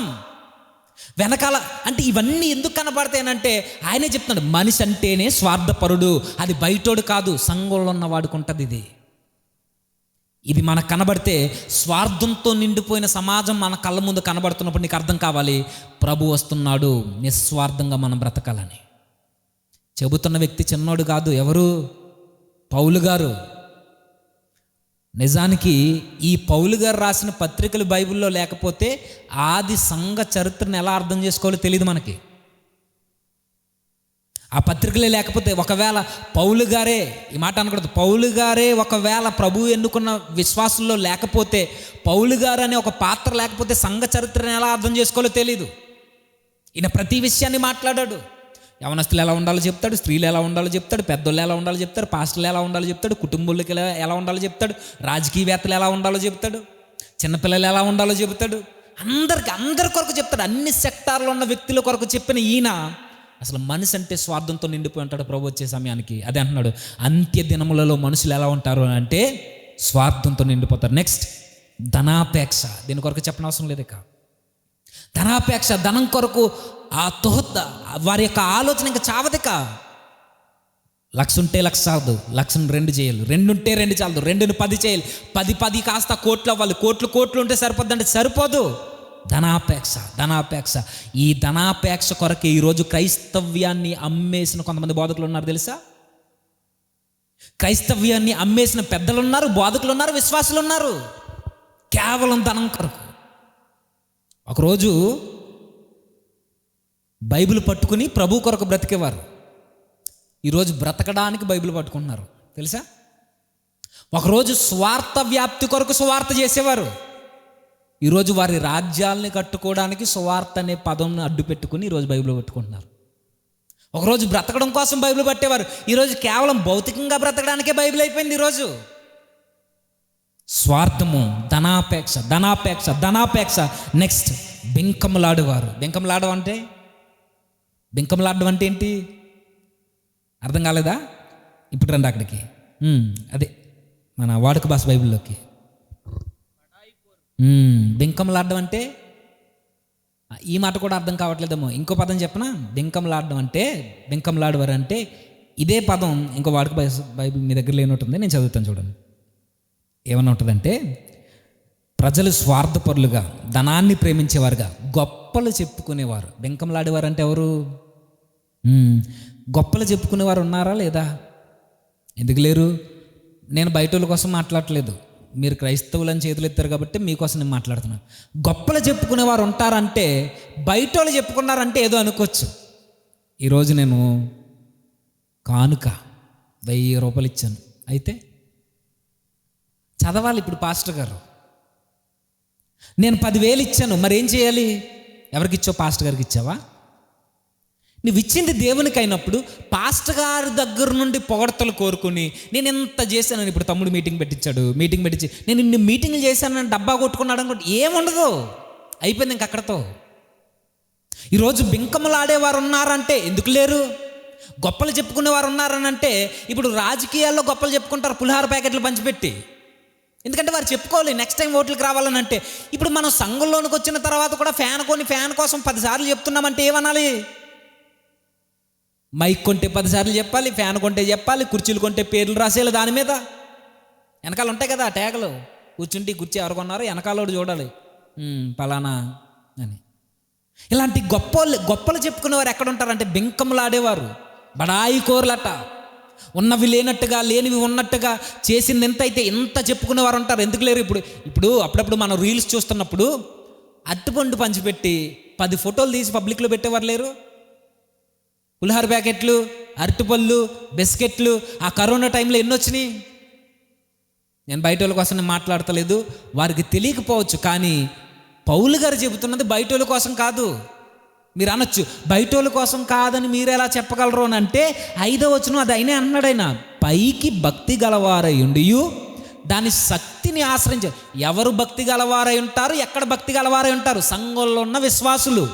[SPEAKER 2] వెనకాల అంటే ఇవన్నీ ఎందుకు కనబడతాయనంటే ఆయనే చెప్తున్నాడు, మనిషి అంటేనే స్వార్థపరుడు. అది బయటోడు కాదు, సంఘంలో ఉన్న వాడికి ఉంటుంది. ఇది మనకు కనబడితే, స్వార్థంతో నిండిపోయిన సమాజం మన కళ్ళ ముందు కనబడుతున్నప్పుడు నీకు అర్థం కావాలి, ప్రభు వస్తున్నాడు, నిస్వార్థంగా మనం బ్రతకాలని. చెబుతున్న వ్యక్తి చిన్నోడు కాదు, ఎవరు? పౌలు గారు. నిజానికి ఈ పౌలు గారు రాసిన పత్రికలు బైబిల్లో లేకపోతే ఆది సంఘ చరిత్రను ఎలా అర్థం చేసుకోవాలో తెలియదు మనకి. ఆ పత్రికలే లేకపోతే, ఒకవేళ పౌలు గారే, ఈ మాట అనకూడదు, పౌలు గారే ఒకవేళ ప్రభువు ఎన్నుకున్న విశ్వాసుల్లో లేకపోతే, పౌలు గారు అనే ఒక పాత్ర లేకపోతే సంఘ చరిత్రను ఎలా అర్థం చేసుకోవాలో తెలీదు. ఈయన ప్రతి విషయాన్ని మాట్లాడాడు. యవనస్తులు ఎలా ఉండాలో చెప్తాడు, స్త్రీలు ఎలా ఉండాలో చెప్తాడు, పెద్దోళ్ళు ఎలా ఉండాలో చెప్తాడు, పాస్టర్లు ఎలా ఉండాలో చెప్తాడు, కుటుంబాలకి ఎలా ఉండాలో చెప్తాడు, రాజకీయవేత్తలు ఎలా ఉండాలో చెప్తాడు, చిన్నపిల్లలు ఎలా ఉండాలో చెబుతాడు, అందరి కొరకు చెప్తాడు. అన్ని సెక్టార్లో ఉన్న వ్యక్తుల కొరకు చెప్పిన ఈయన అసలు మనిషి అంటే స్వార్థంతో నిండిపోయి ఉంటాడు ప్రభు వచ్చే సమయానికి. అదే అంటున్నాడు, అంత్య దినములలో మనుషులు ఎలా ఉంటారు అంటే స్వార్థంతో నిండిపోతారు. నెక్స్ట్, ధనాపేక్ష. దీని కొరకు చెప్పనవసరం లేదు. ఇక ధనాపేక్ష, ధనం కొరకు ఆ తోహత, వారి యొక్క ఆలోచన ఇంకా చావదిక. 1,00,000 ఉంటే 1,00,000 చాలదు, 1,00,000 2 చేయాలి, 2 ఉంటే 2 చాలదు, 2ని 10 చేయాలి, 10 కాస్త కోట్లు అవ్వాలి, కోట్లు ఉంటే సరిపోద్దంటే సరిపోదు. ధనాపేక్ష. ఈ ధనాపేక్ష కొరకే ఈరోజు క్రైస్తవ్యాన్ని అమ్మేసిన కొంతమంది బోధకులు ఉన్నారు, తెలుసా? క్రైస్తవ్యాన్ని అమ్మేసిన పెద్దలు ఉన్నారు, బోధకులు ఉన్నారు, విశ్వాసులు ఉన్నారు, కేవలం ధనం కొరకు. ఒకరోజు బైబిల్ పట్టుకుని ప్రభు కొరకు బ్రతికేవారు, ఈరోజు బ్రతకడానికి బైబిల్ పట్టుకుంటున్నారు, తెలుసా? ఒకరోజు స్వార్థ వ్యాప్తి కొరకు సువార్త చేసేవారు, ఈరోజు వారి రాజ్యాలని కట్టుకోవడానికి సువార్త అనే పదం అడ్డు పెట్టుకుని ఈరోజు బైబిల్ పట్టుకుంటున్నారు. ఒకరోజు బ్రతకడం కోసం బైబిల్ పట్టేవారు, ఈరోజు కేవలం భౌతికంగా బ్రతకడానికే బైబిల్ అయిపోయింది. ఈరోజు స్వార్థము, ధనాపేక్ష. నెక్స్ట్, బెంకములాడేవారు. బెంకములాడడం అంటే ఏంటి? అర్థం కాలేదా? ఇప్పుడు రండి అక్కడికి. అదే మన వాడుక భాష బైబిల్లోకి. బెంకములాడడం అంటే, ఈ మాట కూడా అర్థం కావట్లేదేమో, ఇంకో పదం చెప్పనా? బెంకములాడేవారు అంటే ఇదే పదం ఇంకో వాడుక భాష బైబిల్ మీ దగ్గర లేనట్టుంది, నేను చదువుతాను చూడండి. ఏమన్నా ఉంటుందంటే, ప్రజలు స్వార్థపరులుగా, ధనాన్ని ప్రేమించేవారుగా, గొప్పలు చెప్పుకునేవారు. బెంకంలాడేవారు అంటే ఎవరు? గొప్పలు చెప్పుకునేవారు ఉన్నారా లేదా? ఎందుకు లేరు? నేను బయట వాళ్ళ కోసం మాట్లాడట్లేదు, మీరు క్రైస్తవులని చేతులు ఎత్తారు కాబట్టి మీకోసం నేను మాట్లాడుతున్నాను. గొప్పలు చెప్పుకునేవారు ఉంటారంటే, బయట వాళ్ళు చెప్పుకున్నారంటే ఏదో అనుకోవచ్చు. ఈరోజు నేను కానుక 1000 రూపాయలు ఇచ్చాను, అయితే చదవాలి ఇప్పుడు పాస్టర్ గారు. నేను 10,000 ఇచ్చాను, మరి ఏం చేయాలి? ఎవరికి ఇచ్చావు? పాస్టర్ గారికి ఇచ్చావా? నువ్వు ఇచ్చింది దేవునికి అయినప్పుడు పాస్టర్ గారి దగ్గర నుండి పొగడతలు కోరుకుని నేను ఎంత చేశానని, ఇప్పుడు తమ్ముడు మీటింగ్ పెట్టించి నేను ఇన్ని మీటింగ్లు చేశానని డబ్బా కొట్టుకున్నాడు అనుకోండి, ఏముండదు, అయిపోయింది ఇంక అక్కడతో. ఈరోజు బింకములు ఆడేవారు ఉన్నారంటే ఎందుకు లేరు? గొప్పలు చెప్పుకునేవారు ఉన్నారనంటే ఇప్పుడు రాజకీయాల్లో గొప్పలు చెప్పుకుంటారు పులిహార ప్యాకెట్లు పంచిపెట్టి. ఎందుకంటే వారు చెప్పుకోవాలి నెక్స్ట్ టైం ఓట్లకు రావాలని. అంటే ఇప్పుడు మనం సంఘంలోనికి వచ్చిన తర్వాత కూడా ఫ్యాన్ కోసం 10 సార్లు చెప్తున్నామంటే ఏమనాలి? మైక్ కొంటే 10 సార్లు చెప్పాలి, ఫ్యాన్ కొంటే చెప్పాలి, కుర్చీలు కొంటే పేర్లు రాసేయాలి, దాని మీద వెనకాల ఉంటాయి కదా ట్యాగులు, కూర్చుంటే కుర్చీ ఎవరు కొన్నారో వెనకాలోడు చూడాలి పలానా అని. ఇలాంటి గొప్పలు చెప్పుకునేవారు ఎక్కడ ఉంటారంటే బింకములు ఆడేవారు, బడాయి కోర్లట, ఉన్నవి లేనట్టుగా లేనివి ఉన్నట్టుగా, చేసింది ఎంత అయితే ఇంత చెప్పుకునేవారు ఉంటారు. ఎందుకు లేరు? ఇప్పుడు అప్పుడప్పుడు మనం రీల్స్ చూస్తున్నప్పుడు అరటిపండు పంచిపెట్టి 10 ఫోటోలు తీసి పబ్లిక్లో పెట్టేవారు లేరు? పులిహార ప్యాకెట్లు, అరటిపళ్ళు, బిస్కెట్లు ఆ కరోనా టైంలో ఎన్ని వచ్చినాయి? నేను బయట వాళ్ళ కోసం మాట్లాడతలేదు, వారికి తెలియకపోవచ్చు. కానీ పౌలు గారు చెబుతున్నది బయట వాళ్ళ కోసం కాదు. మీరు అనొచ్చు బయట వాళ్ళ కోసం కాదని మీరు ఎలా చెప్పగలరు అని అంటే 5వ వచనం అది అయినా అన్నాడు ఆయన, పైకి భక్తి గలవారై ఉండియు దాని శక్తిని ఆశ్రయించారు. ఎవరు భక్తి గలవారై ఉంటారు? ఎక్కడ భక్తి గలవారై ఉంటారు? సంఘంలో ఉన్న విశ్వాసులు,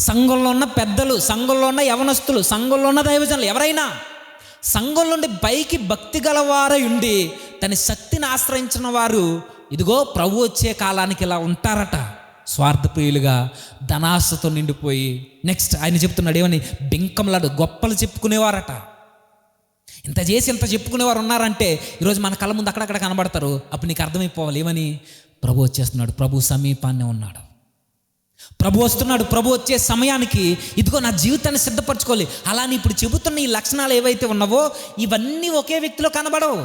[SPEAKER 2] సంఘంలో ఉన్న పెద్దలు, సంఘంలో ఉన్న యవనస్తులు, సంఘంలో ఉన్న దైవజనులు, ఎవరైనా సంఘం నుండి పైకి భక్తి గలవారై ఉండి తన శక్తిని ఆశ్రయించిన వారు ఇదిగో ప్రభు వచ్చే కాలానికి ఇలా ఉంటారట, స్వార్థప్రియులుగా ధనాశతో నిండిపోయి. నెక్స్ట్ ఆయన చెప్తున్నాడు ఏమని? బింకంలాడు గొప్పలు చెప్పుకునేవారట. ఇంత చేసి ఇంత చెప్పుకునేవారు ఉన్నారంటే ఈరోజు మన కళ్ళ ముందు అక్కడక్కడ కనబడతారు. అప్పుడు నీకు అర్థమైపోవాలి ఏమని? ప్రభు వచ్చేస్తున్నాడు, ప్రభు సమీపాన్నే ఉన్నాడు, ప్రభు వస్తున్నాడు, ప్రభు వచ్చే సమయానికి ఇదిగో నా జీవితాన్ని సిద్ధపరచుకోవాలి. అలానే ఇప్పుడు చెబుతున్న ఈ లక్షణాలు ఏవైతే ఉన్నావో ఇవన్నీ ఒకే వ్యక్తిలో కనబడవు.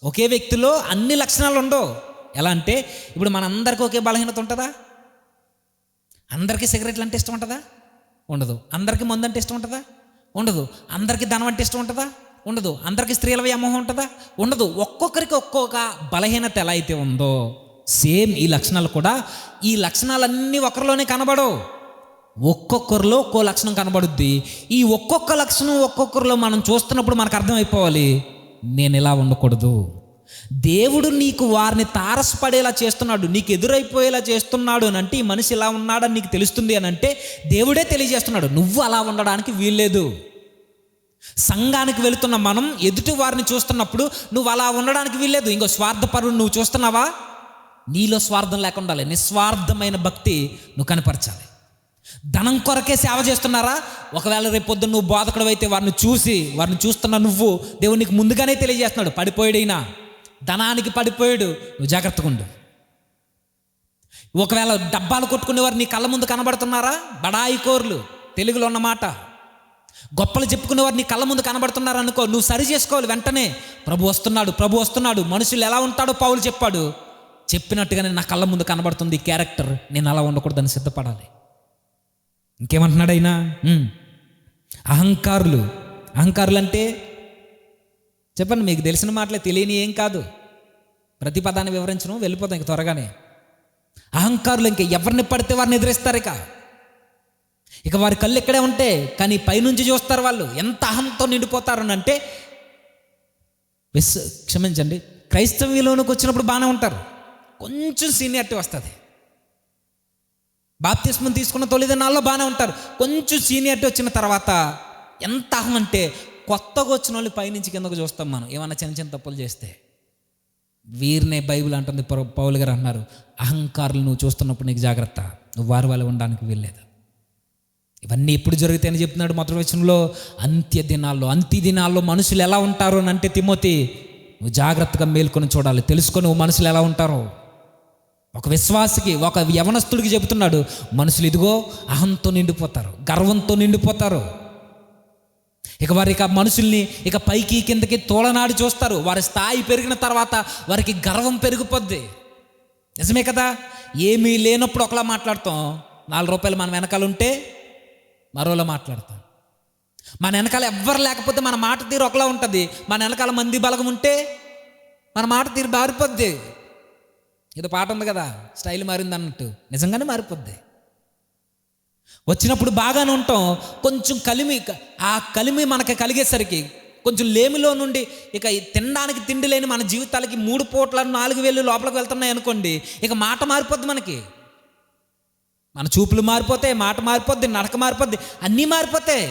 [SPEAKER 2] ఒకే వ్యక్తిలో అన్ని లక్షణాలు ఉండవు. ఎలా అంటే ఇప్పుడు మనందరికీ ఒకే బలహీనత ఉంటుందా? అందరికీ సిగరెట్లు అంటే ఇష్టం ఉంటుందా? ఉండదు. అందరికీ మందు అంటే ఇష్టం ఉంటుందా? ఉండదు. అందరికీ ధనం అంటే ఇష్టం ఉంటుందా? ఉండదు. అందరికీ స్త్రీల వ్యామోహం ఉంటుందా? ఉండదు. ఒక్కొక్కరికి ఒక్కొక్క బలహీనత ఎలా అయితే ఉందో సేమ్ ఈ లక్షణాలు కూడా, ఈ లక్షణాలన్నీ ఒకరిలోనే కనబడవు, ఒక్కొక్కరిలో ఒక్కో లక్షణం కనబడుద్ది. ఈ ఒక్కొక్క లక్షణం ఒక్కొక్కరిలో మనం చూస్తున్నప్పుడు మనకు అర్థమైపోవాలి, నేను ఇలా ఉండకూడదు. దేవుడు నీకు వారిని తారసపడేలా చేస్తున్నాడు, నీకు ఎదురైపోయేలా చేస్తున్నాడు అని అంటే ఈ మనిషి ఇలా ఉన్నాడని నీకు తెలుస్తుంది అని అంటే దేవుడే తెలియజేస్తున్నాడు, నువ్వు అలా ఉండడానికి వీల్లేదు. సంఘానికి వెళుతున్న మనం ఎదుటి వారిని చూస్తున్నప్పుడు నువ్వు అలా ఉండడానికి వీల్లేదు. ఇంకో స్వార్థపరుడు నువ్వు చూస్తున్నావా? నీలో స్వార్థం లేకుండా ఉండాలి, నిస్వార్థమైన భక్తి నువ్వు కనపరచాలి. ధనం కొరకే సేవ చేస్తున్నారా? ఒకవేళ రేపు పొద్దున్న నువ్వు బోధకుడు అయితే వారిని చూస్తున్న నువ్వు దేవుడు నీకు ముందుగానే తెలియజేస్తున్నాడు, పడిపోయాడైనా ధనానికి పడిపోయాడు, నువ్వు జాగ్రత్తగా ఉండు. ఒకవేళ డబ్బాలు కొట్టుకునేవారు నీ కళ్ళ ముందు కనబడుతున్నారా? బడాయి కోర్లు, తెలుగులో ఉన్న మాట. గొప్పలు చెప్పుకునేవారు నీ కళ్ళ ముందు కనబడుతున్నారు అనుకో, నువ్వు సరి చేసుకోవాలి వెంటనే. ప్రభు వస్తున్నాడు. మనుషులు ఎలా ఉంటాడో పౌలు చెప్పాడు, చెప్పినట్టుగానే నా కళ్ళ ముందు కనబడుతుంది క్యారెక్టర్, నేను అలా ఉండకూడదని సిద్ధపడాలి. ఇంకేమంటున్నాడు ఆయన? అహంకారులు అంటే చెప్పండి, మీకు తెలిసిన మాటలే, తెలియని ఏం కాదు. ప్రతి పదాన్ని వివరించడం వెళ్ళిపోతాం ఇంక త్వరగానే. అహంకారులు ఇంక ఎవరిని పడితే వారిని ఎదిరిస్తారు. ఇక వారి కళ్ళు ఇక్కడే ఉంటే కానీ పైనుంచి చూస్తారు. వాళ్ళు ఎంత అహంతో నిండిపోతారు అంటే, క్షమించండి, క్రైస్తవ్యంలోనికి వచ్చినప్పుడు బాగానే ఉంటారు, కొంచెం సీనియారిటీ వస్తుంది. బాప్తిస్మం తీసుకున్న తొలి దినాల్లో బాగానే ఉంటారు, కొంచెం సీనియారిటీ వచ్చిన తర్వాత ఎంత అహం అంటే కొత్తగా వచ్చిన వాళ్ళు పైనుంచి కిందకు చూస్తాం మనం, ఏమన్నా చిన్న తప్పులు చేస్తే. వీరినే బైబిల్ అంటుంది, పౌలు గారు అన్నారు, అహంకారులు నువ్వు చూస్తున్నప్పుడు నీకు జాగ్రత్త, నువ్వు వారి వల్ల ఉండడానికి వీల్లేదు. ఇవన్నీ ఎప్పుడు జరుగుతాయని చెప్తున్నాడు మొదటి వచనంలో? అంత్య దినాల్లో మనుషులు ఎలా ఉంటారు అని అంటే, తిమోతి నువ్వు జాగ్రత్తగా మేల్కొని చూడాలి, తెలుసుకొని నువ్వు మనుషులు ఎలా ఉంటారో. ఒక విశ్వాసికి, ఒక యవనస్తుడికి చెబుతున్నాడు, మనుషులు ఇదిగో అహంతో నిండిపోతారు, గర్వంతో నిండిపోతారు. ఇక వారి మనుషుల్ని ఇక పైకి కిందకి తోలనాడి చూస్తారు. వారి స్థాయి పెరిగిన తర్వాత వారికి గర్వం పెరిగిపోద్ది. నిజమే కదా? ఏమీ లేనప్పుడు ఒకలా మాట్లాడతాం, 4 రూపాయలు మన వెనకాల ఉంటే మరోలా మాట్లాడతాం. మన వెనకాల ఎవ్వరు లేకపోతే మన మాట తీరు ఒకలా ఉంటుంది, మన వెనకాల మంది బలగం ఉంటే మన మాట తీరు మారిపోద్ది. ఇది పాట ఉంది కదా, స్టైల్ మారింది అన్నట్టు, నిజంగానే మారిపోద్ది. వచ్చినప్పుడు బాగానే ఉంటాం, కొంచెం ఆ కలిమి మనకి కలిగేసరికి కొంచెం లేమిలో నుండి ఇక తినడానికి తిండి లేని మన జీవితాలకి 3 పూట్ల 4 వేలు లోపలికి వెళ్తున్నాయి అనుకోండి, ఇక మాట మారిపోద్ది, మనకి మన చూపులు మారిపోతాయి, మాట మారిపోద్ది, నడక మారిపోద్ది, అన్నీ మారిపోతాయి.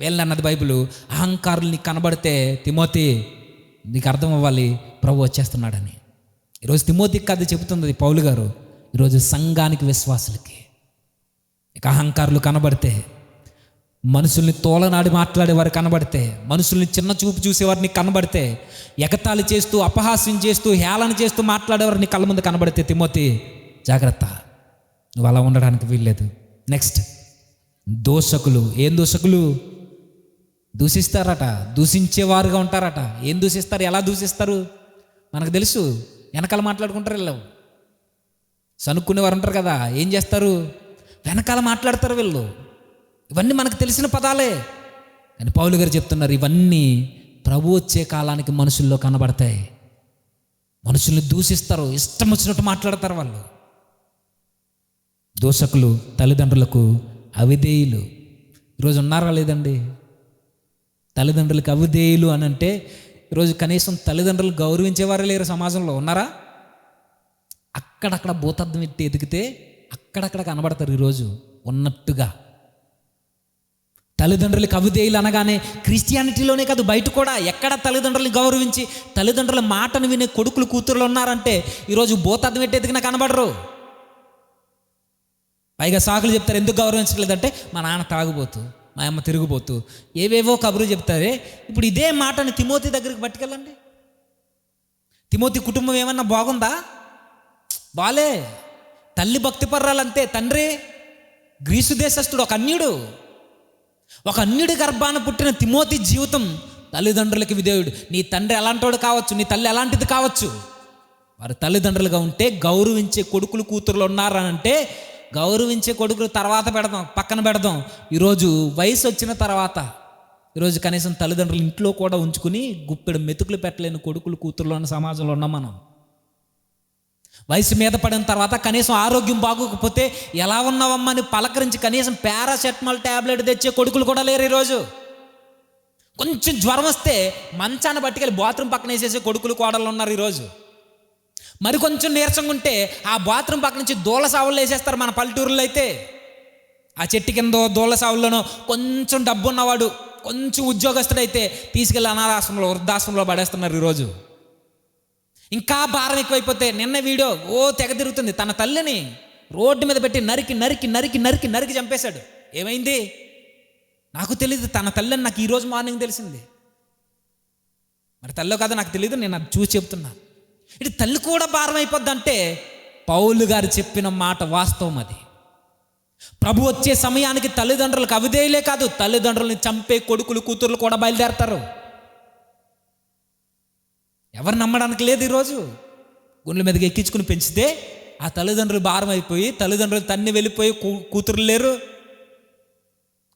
[SPEAKER 2] వీళ్ళన్నది బైబిల్, అహంకారులు నీకు కనబడితే తిమోతి నీకు అర్థం అవ్వాలి ప్రభు వచ్చేస్తున్నాడని. ఈరోజు తిమోతికి కథ చెబుతుంది పౌలు గారు. ఈరోజు సంఘానికి, విశ్వాసులకి ఇక అహంకారులు కనబడితే, మనుషుల్ని తోలనాడి మాట్లాడేవారు కనబడితే, మనుషుల్ని చిన్న చూపు చూసేవారు నీకు కనబడితే, ఎగతాళి చేస్తూ, అపహాస్యం చేస్తూ, హేళన చేస్తూ మాట్లాడేవారు నీ కళ్ళ ముందు కనబడితే తిమోతి జాగ్రత్త, నువ్వు అలా ఉండడానికి వీల్లేదు. నెక్స్ట్, దూషకులు. ఏం దూషకులు? దూషిస్తారట, దూషించేవారుగా ఉంటారట. ఏం దూషిస్తారు? ఎలా దూషిస్తారు? మనకు తెలుసు. వెనకాల మాట్లాడుకుంటారు, వీళ్ళు సనుక్కునేవారు ఉంటారు కదా, ఏం చేస్తారు? వెనకాల మాట్లాడతారు వీళ్ళు. ఇవన్నీ మనకు తెలిసిన పదాలే. కానీ పౌలు గారు చెప్తున్నారు, ఇవన్నీ ప్రభు వచ్చే కాలానికి మనుషుల్లో కనబడతాయి. మనుషుల్ని దూషిస్తారు, ఇష్టం వచ్చినట్టు మాట్లాడతారు వాళ్ళు. దూషకులు, తల్లిదండ్రులకు అవిధేయులు. ఈరోజు ఉన్నారా లేదండి? తల్లిదండ్రులకు అవిధేయులు అని అంటే ఈరోజు కనీసం తల్లిదండ్రులు గౌరవించేవారే లేరు సమాజంలో. ఉన్నారా? అక్కడక్కడ భూతద్దం ఎత్తి ఎదిగితే అక్కడక్కడ కనబడతారు ఈరోజు ఉన్నట్టుగా. తల్లిదండ్రులకు అవిధేయులు అనగానే క్రిస్టియానిటీలోనే కాదు, బయట కూడా ఎక్కడ తల్లిదండ్రులను గౌరవించి తల్లిదండ్రుల మాటను వినే కొడుకులు, కూతురులు ఉన్నారంటే ఈరోజు భూతద్దం ఎట్టి ఎదిగినా కనబడరు. పైగా సాకులు చెప్తారు, ఎందుకు గౌరవించట్లేదంటే మా నాన్న తాగుబోతు, మా అమ్మ తిరుగుబోతు, ఏవేవో కబురు చెప్తారే. ఇప్పుడు ఇదే మాటని తిమోతి దగ్గరికి పట్టుకెళ్ళండి. తిమోతి కుటుంబం ఏమన్నా బాగుందా? బాలే. తల్లి భక్తి పర్రాలంతే. తండ్రి గ్రీసు దేశస్థుడు, ఒక అన్యుడి గర్భాన పుట్టిన తిమోతి జీవితం తల్లిదండ్రులకి విధేయుడు. నీ తండ్రి ఎలాంటోడు కావచ్చు, నీ తల్లి ఎలాంటిది కావచ్చు, వారు తల్లిదండ్రులుగా ఉంటే గౌరవించే కొడుకులు, కూతురులు ఉన్నారనంటే గౌరవించే కొడుకులు తర్వాత పెడదాం, పక్కన పెడదాం. ఈరోజు వయసు వచ్చిన తర్వాత ఈరోజు కనీసం తల్లిదండ్రులు ఇంట్లో కూడా ఉంచుకుని గుప్పెడు మెతుకులు పెట్టలేని కొడుకులు, కూతురులు అన్న సమాజంలో ఉన్నాం మనం. వయసు మీద పడిన తర్వాత కనీసం ఆరోగ్యం బాగోకపోతే ఎలా ఉన్నావమ్మా అని పలకరించి కనీసం పారాసెటమాల్ ట్యాబ్లెట్ తెచ్చే కొడుకులు కూడా లేరు ఈరోజు. కొంచెం జ్వరం వస్తే మంచాన్ని పట్టుకెళ్ళి బాత్రూమ్ పక్కన వేసేసే కొడుకులు, కోడళ్ళు ఉన్నారు ఈరోజు. మరి కొంచెం నీరసంగా ఉంటే ఆ బాత్రూమ్ పక్క నుంచి దూల సావులు వేసేస్తారు మన పల్లెటూరులో అయితే. ఆ చెట్టు కిందో దూల సావుల్లోనో కొంచెం డబ్బు ఉన్నవాడు, కొంచెం ఉద్యోగస్తుడైతే తీసుకెళ్ళి అనాథాశ్రమంలో, వృద్ధాశ్రమంలో పడేస్తున్నారు ఈరోజు. ఇంకా భారం ఎక్కువైపోతే నిన్న వీడియో తెగ తిరుగుతుంది, తన తల్లిని రోడ్డు మీద పెట్టి నరికి నరికి నరికి నరికి నరికి చంపేశాడు. ఏమైంది నాకు తెలియదు, తన తల్లిని నాకు ఈరోజు మార్నింగ్ తెలిసింది. మరి తల్లో కాదో నాకు తెలియదు, నేను అది చూసి చెప్తున్నా. ఇటు తల్లి కూడా భారం అయిపోద్ది అంటే పౌలు గారు చెప్పిన మాట వాస్తవం. అది ప్రభు వచ్చే సమయానికి తల్లిదండ్రులకు అవిధేయులే కాదు, తల్లిదండ్రులని చంపే కొడుకులు, కూతుర్లు కూడా బయలుదేరతారు. ఎవరు నమ్మడానికి లేదు. ఈరోజు గుండెల మీదకి ఎక్కించుకుని పెంచితే ఆ తల్లిదండ్రులు భారం అయిపోయి, తల్లిదండ్రులు తన్ని వెళ్ళిపోయి కూతురు లేరు,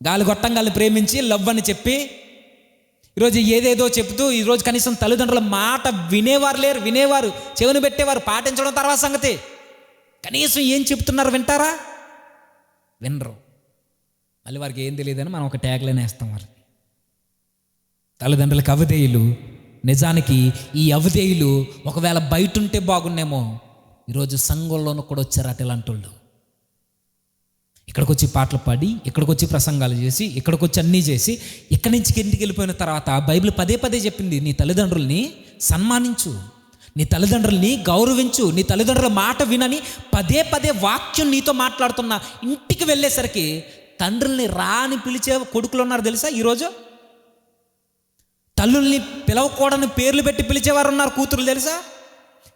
[SPEAKER 2] గాలి గొట్టంగాల్ని ప్రేమించి లవ్ అని చెప్పి ఈరోజు ఏదేదో చెప్తూ ఈరోజు కనీసం తల్లిదండ్రుల మాట వినేవారు లేరు. వినేవారు, చెవిని పెట్టేవారు, పాటించడం తర్వాత సంగతి. కనీసం ఏం చెప్తున్నారు వింటారా? వినరు. మళ్ళీ వారికి ఏం తెలియదని మనం ఒక ట్యాగ్లైన్ వేస్తాం వారికి. తల్లిదండ్రులకు అవిధేయులు. నిజానికి ఈ అవిధేయులు ఒకవేళ బయట ఉంటే బాగున్నేమో, ఈరోజు సంఘంలోనూ కూడా వచ్చారు అటు ఇలాంటి వాళ్ళు. ఇక్కడికి వచ్చి పాటలు పాడి, ఇక్కడికి వచ్చి ప్రసంగాలు చేసి, ఇక్కడికి వచ్చి అన్నీ చేసి, ఇక్కడి నుంచి ఇంటికి వెళ్ళిపోయిన తర్వాత బైబిల్ పదే పదే చెప్పింది, నీ తల్లిదండ్రుల్ని సన్మానించు, నీ తల్లిదండ్రుల్ని గౌరవించు, నీ తల్లిదండ్రుల మాట వినని పదే పదే వాక్యం నీతో మాట్లాడుతున్నా. ఇంటికి వెళ్ళేసరికి తండ్రుల్ని రాని పిలిచే కొడుకులు ఉన్నారు తెలుసా ఈరోజు. తల్లుల్ని పిలవకూడని పేర్లు పెట్టి పిలిచేవారు ఉన్నారు కూతురు తెలుసా.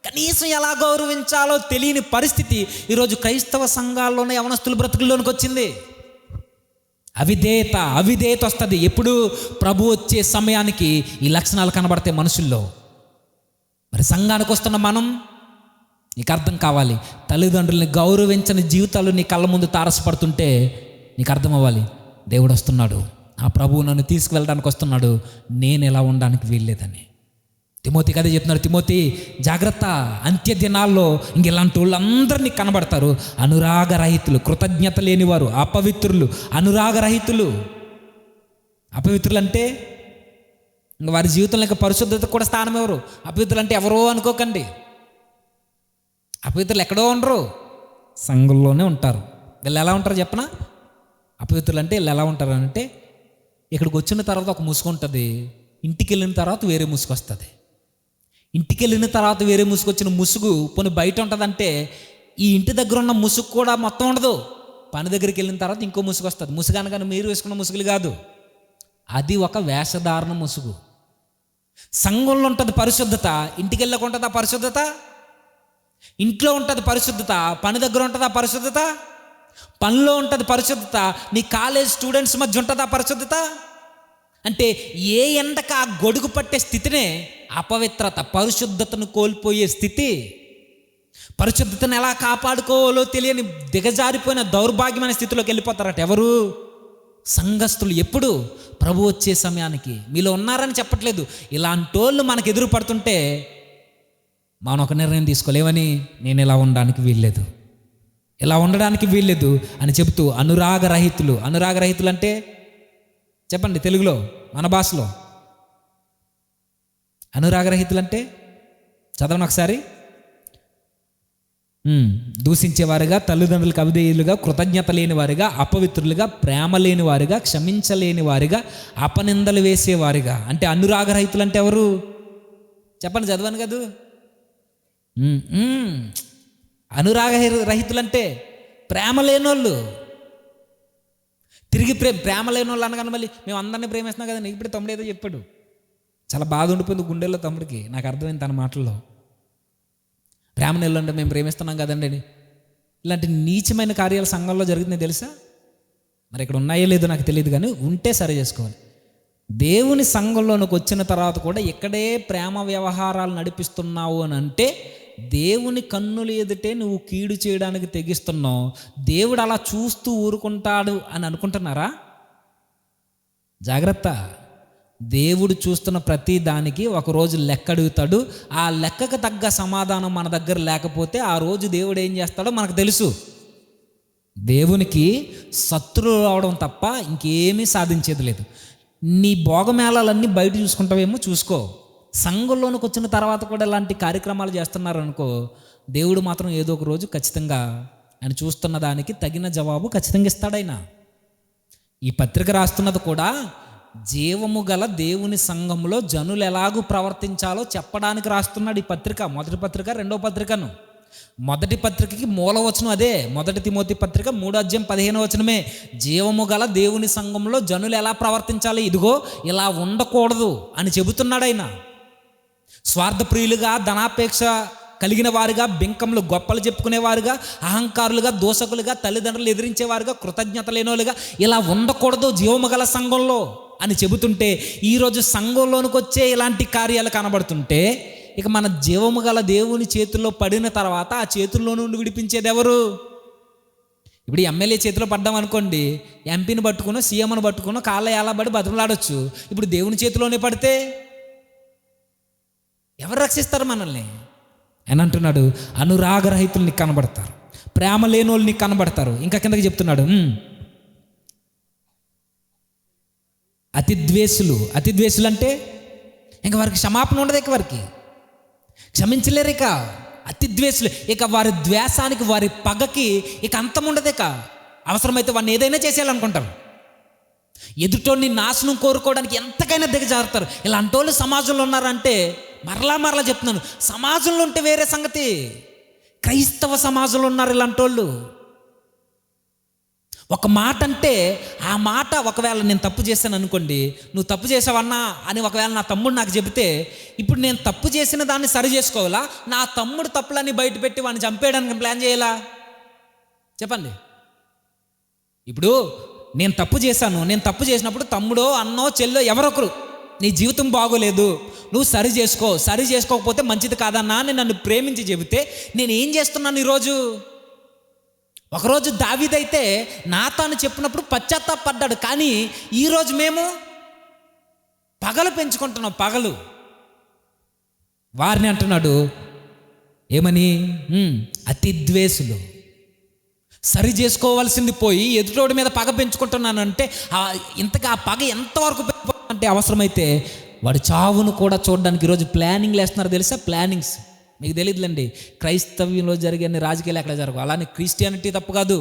[SPEAKER 2] కనీసం ఎలా గౌరవించాలో తెలియని పరిస్థితి ఈరోజు క్రైస్తవ సంఘాల్లోనే యవనస్తుల బ్రతుకుల్లోనికి వచ్చింది. అవిధేయత వస్తుంది. ఎప్పుడు ప్రభు వచ్చే సమయానికి ఈ లక్షణాలు కనబడతాయి మనుషుల్లో. మరి సంఘానికి వస్తున్న మనం, నీకు అర్థం కావాలి, తల్లిదండ్రుల్ని గౌరవించని జీవితాలు నీ కళ్ళ ముందు తారసపడుతుంటే నీకు అర్థం అవ్వాలి, దేవుడు వస్తున్నాడు, ఆ ప్రభువు నన్ను తీసుకువెళ్ళడానికి వస్తున్నాడు, నేను ఎలా ఉండడానికి వీల్లేదని. తిమోతి కదే చెప్తున్నాడు, తిమోతి జాగ్రత్త, అంత్య దినాల్లో ఇంక ఇలాంటి వాళ్ళందరినీ కనబడతారు. అనురాగరహితులు, కృతజ్ఞత లేనివారు, అపవిత్రులు, అనురాగరహితులు. అపవిత్రులు అంటే ఇంక వారి జీవితంలో ఇంకా పరిశుద్ధత కూడా స్థానం ఎవరు. అపవిత్రులు అంటే ఎవరో అనుకోకండి. అపవిత్రులు ఎక్కడో ఉండరు, సంఘంలోనే ఉంటారు. వీళ్ళు ఎలా ఉంటారు చెప్పనా? అపవిత్రులు అంటే వీళ్ళు ఎలా ఉంటారు అంటే, ఇక్కడికి వచ్చిన తర్వాత ఒక ముసుగు ఉంటుంది, ఇంటికి వెళ్ళిన తర్వాత వేరే ముసుగు వస్తుంది. ఇంటికి వెళ్ళిన తర్వాత వేరే ముసుగు వచ్చిన ముసుగు పోనీ బయట ఉంటుందంటే, ఈ ఇంటి దగ్గర ఉన్న ముసుగు కూడా మొత్తం ఉండదు. పని దగ్గరికి వెళ్ళిన తర్వాత ఇంకో ముసుగు వస్తుంది. ముసుగు అనగానే మీరు వేసుకున్న ముసుగులు కాదు, అది ఒక వేషధారణ ముసుగు. సంఘంలో ఉంటుంది పరిశుద్ధత, ఇంటికి వెళ్ళక ఉంటుందా పరిశుద్ధత? ఇంట్లో ఉంటుంది పరిశుద్ధత, పని దగ్గర ఉంటుందా పరిశుద్ధత? పనిలో ఉంటుంది పరిశుద్ధత, నీ కాలేజ్ స్టూడెంట్స్ మధ్య ఉంటుందా పరిశుద్ధత? అంటే ఏ ఎండక ఆ గొడుగు పట్టే స్థితినే అపవిత్రత, పరిశుద్ధతను కోల్పోయే స్థితి. పరిశుద్ధతను ఎలా కాపాడుకోవాలో తెలియని దిగజారిపోయిన దౌర్భాగ్యమైన స్థితిలోకి వెళ్ళిపోతారట ఎవరు? సంఘస్థులు. ఎప్పుడు? ప్రభు వచ్చే సమయానికి. మీలో ఉన్నారని చెప్పట్లేదు, ఇలాంటి వాళ్ళు మనకు ఎదురు పడుతుంటే మనం ఒక నిర్ణయం తీసుకోలేవని, నేను ఇలా ఉండడానికి వీల్లేదు, ఇలా ఉండడానికి వీల్లేదు అని చెబుతూ అనురాగరహితులు. అనురాగరహితులు అంటే చెప్పండి తెలుగులో, మన భాషలో. అనురాగరహితులు అంటే చదవను ఒకసారి. దూషించేవారుగా, తల్లిదండ్రులకు అవిధేయులుగా, కృతజ్ఞత లేని వారిగా, అపవిత్రులుగా, ప్రేమ లేని వారిగా, క్షమించలేని వారిగా, అపనిందలు వేసేవారిగా. అంటే అనురాగరహితులు అంటే ఎవరు చెప్పండి, చదవను కదా. అనురాగరహితులు అంటే ప్రేమ లేనోళ్ళు. తిరిగి ప్రేమ లేని వాళ్ళు అనగానే మళ్ళీ మేము అందరినీ ప్రేమిస్తున్నాం కదండి. ఇప్పుడు తమ్ముడు ఏదో చెప్పాడు, చాలా బాధ ఉండిపోయింది గుండెల్లో తమ్ముడికి. నాకు అర్థమైంది తన మాటల్లో. ప్రేమ నెలలో అంటే మేము ప్రేమిస్తున్నాం కదండి. ఇలాంటి నీచమైన కార్యాలు సంఘంలో జరుగుతున్నాయి తెలుసా? మరి ఇక్కడ ఉన్నాయో లేదో నాకు తెలియదు, కానీ ఉంటే సరి చేసుకోవాలి. దేవుని సంఘంలోనికి వచ్చిన తర్వాత కూడా ఇక్కడే ప్రేమ వ్యవహారాలు నడిపిస్తున్నావు అని అంటే, దేవుని కన్నులు ఎదుటే నువ్వు కీడు చేయడానికి తెగిస్తున్నావు. దేవుడు అలా చూస్తూ ఊరుకుంటాడు అని అనుకుంటున్నారా? జాగ్రత్త. దేవుడు చూస్తున్న ప్రతి దానికి ఒకరోజు లెక్క అడుగుతాడు. ఆ లెక్కకు తగ్గ సమాధానం మన దగ్గర లేకపోతే ఆ రోజు దేవుడు ఏం చేస్తాడో మనకు తెలుసు. దేవునికి శత్రువు రావడం తప్ప ఇంకేమీ సాధించేది లేదు. నీ భోగమేళాలన్నీ బయట చూసుకుంటావేమో చూసుకో. సంఘంలోనికి వచ్చిన తర్వాత కూడా ఇలాంటి కార్యక్రమాలు చేస్తున్నారు అనుకో, దేవుడు మాత్రం ఏదో ఒక రోజు ఖచ్చితంగా ఆయన చూస్తున్న దానికి తగిన జవాబు ఖచ్చితంగా ఇస్తాడైనా. ఈ పత్రిక రాస్తున్నది కూడా జీవము గల దేవుని సంఘంలో జనులు ఎలాగూ ప్రవర్తించాలో చెప్పడానికి రాస్తున్నాడు ఈ పత్రిక. మొదటి పత్రిక, రెండో పత్రికను. మొదటి పత్రికకి మూలవచనం అదే. మొదటి తిమోతి పత్రిక 3:15 జీవము గల దేవుని సంఘంలో జనులు ఎలా ప్రవర్తించాలి, ఇదిగో ఇలా ఉండకూడదు అని చెబుతున్నాడు ఆయన. స్వార్థప్రియులుగా, ధనాపేక్ష కలిగిన వారుగా, బింకములు గొప్పలు చెప్పుకునేవారుగా, అహంకారులుగా, దోషకులుగా, తల్లిదండ్రులు ఎదిరించేవారుగా, కృతజ్ఞత లేనివారుగా ఇలా ఉండకూడదు జీవము గల సంఘంలో అని చెబుతుంటే, ఈరోజు సంఘంలోనికి వచ్చే ఇలాంటి కార్యాలు కనబడుతుంటే, ఇక మన జీవము గల దేవుని చేతుల్లో పడిన తర్వాత ఆ చేతుల్లో నుండి విడిపించేది ఎవరు? ఇప్పుడు ఎమ్మెల్యే చేతిలో పడ్డాం అనుకోండి, ఎంపీని పట్టుకునో సీఎంను పట్టుకునో కాళ్ళ ఏలాబడి బతుకులాడొచ్చు. ఇప్పుడు దేవుని చేతిలోనే పడితే ఎవరు రక్షిస్తారు మనల్ని? అని అంటున్నాడు, అనురాగరహితులు నీకు కనబడతారు, ప్రేమ లేని వాళ్ళు నీకు కనబడతారు. ఇంకా కిందకి చెప్తున్నాడు, అతిద్వేషులు. అతిద్వేషులు అంటే ఇంకా వారికి క్షమాపణ ఉండదు, ఇక వారికి క్షమించలేరు. ఇక అతిద్వేషులు, ఇక వారి ద్వేషానికి, వారి పగకి ఇక అంతం ఉండదు. ఇక అవసరమైతే వాడిని ఏదైనా చేసేయాలనుకుంటారు. ఎదుటోడిని నాశనం కోరుకోవడానికి ఎంతకైనా దిగజారుతారు. ఇలాంటి వాళ్ళు సమాజంలో ఉన్నారంటే, మరలా చెప్తున్నాను, సమాజంలో ఉంటే వేరే సంగతి, క్రైస్తవ సమాజంలో ఉన్నారు ఇలాంటి వాళ్ళు. ఒక మాట అంటే ఆ మాట, ఒకవేళ నేను తప్పు చేశాను అనుకోండి, నువ్వు తప్పు చేసావన్నా అని ఒకవేళ నా తమ్ముడు నాకు చెబితే, ఇప్పుడు నేను తప్పు చేసిన దాన్ని సరి చేసుకోవాలా, నా తమ్ముడు తప్పులన్నీ బయట పెట్టి వాడిని చంపేయడానికి ప్లాన్ చేయాలా? చెప్పండి. ఇప్పుడు నేను తప్పు చేశాను, నేను తప్పు చేసినప్పుడు తమ్ముడో, అన్నో, చెల్లో ఎవరొకరు, నీ జీవితం బాగోలేదు, నువ్వు సరి చేసుకో, సరి చేసుకోకపోతే మంచిది కాదన్నా అని నన్ను ప్రేమించి చెబితే నేను ఏం చేస్తున్నాను ఈరోజు? ఒకరోజు దావీదైతే నాతాను చెప్పినప్పుడు పశ్చాత్తాపడ్డాడు, కానీ ఈరోజు మేము పగలు పెంచుకుంటున్నాం. పగలు వారిని అంటున్నాడు ఏమని? అతి ద్వేషులు. సరి చేసుకోవాల్సింది పోయి ఎదుటోడి మీద పగ పెంచుకుంటున్నానంటే ఇంతగా ఆ పగ ఎంతవరకు అంటే అవసరమైతే వాడి చావును కూడా చూడడానికి ఈరోజు ప్లానింగ్లు వేస్తున్నారు తెలుసా? ప్లానింగ్స్ మీకు తెలియదులేండి. క్రైస్తవ్యంలో జరిగే రాజకీయాలు ఎక్కడ జరగవు. అలానే క్రిస్టియానిటీ తప్పు కాదు.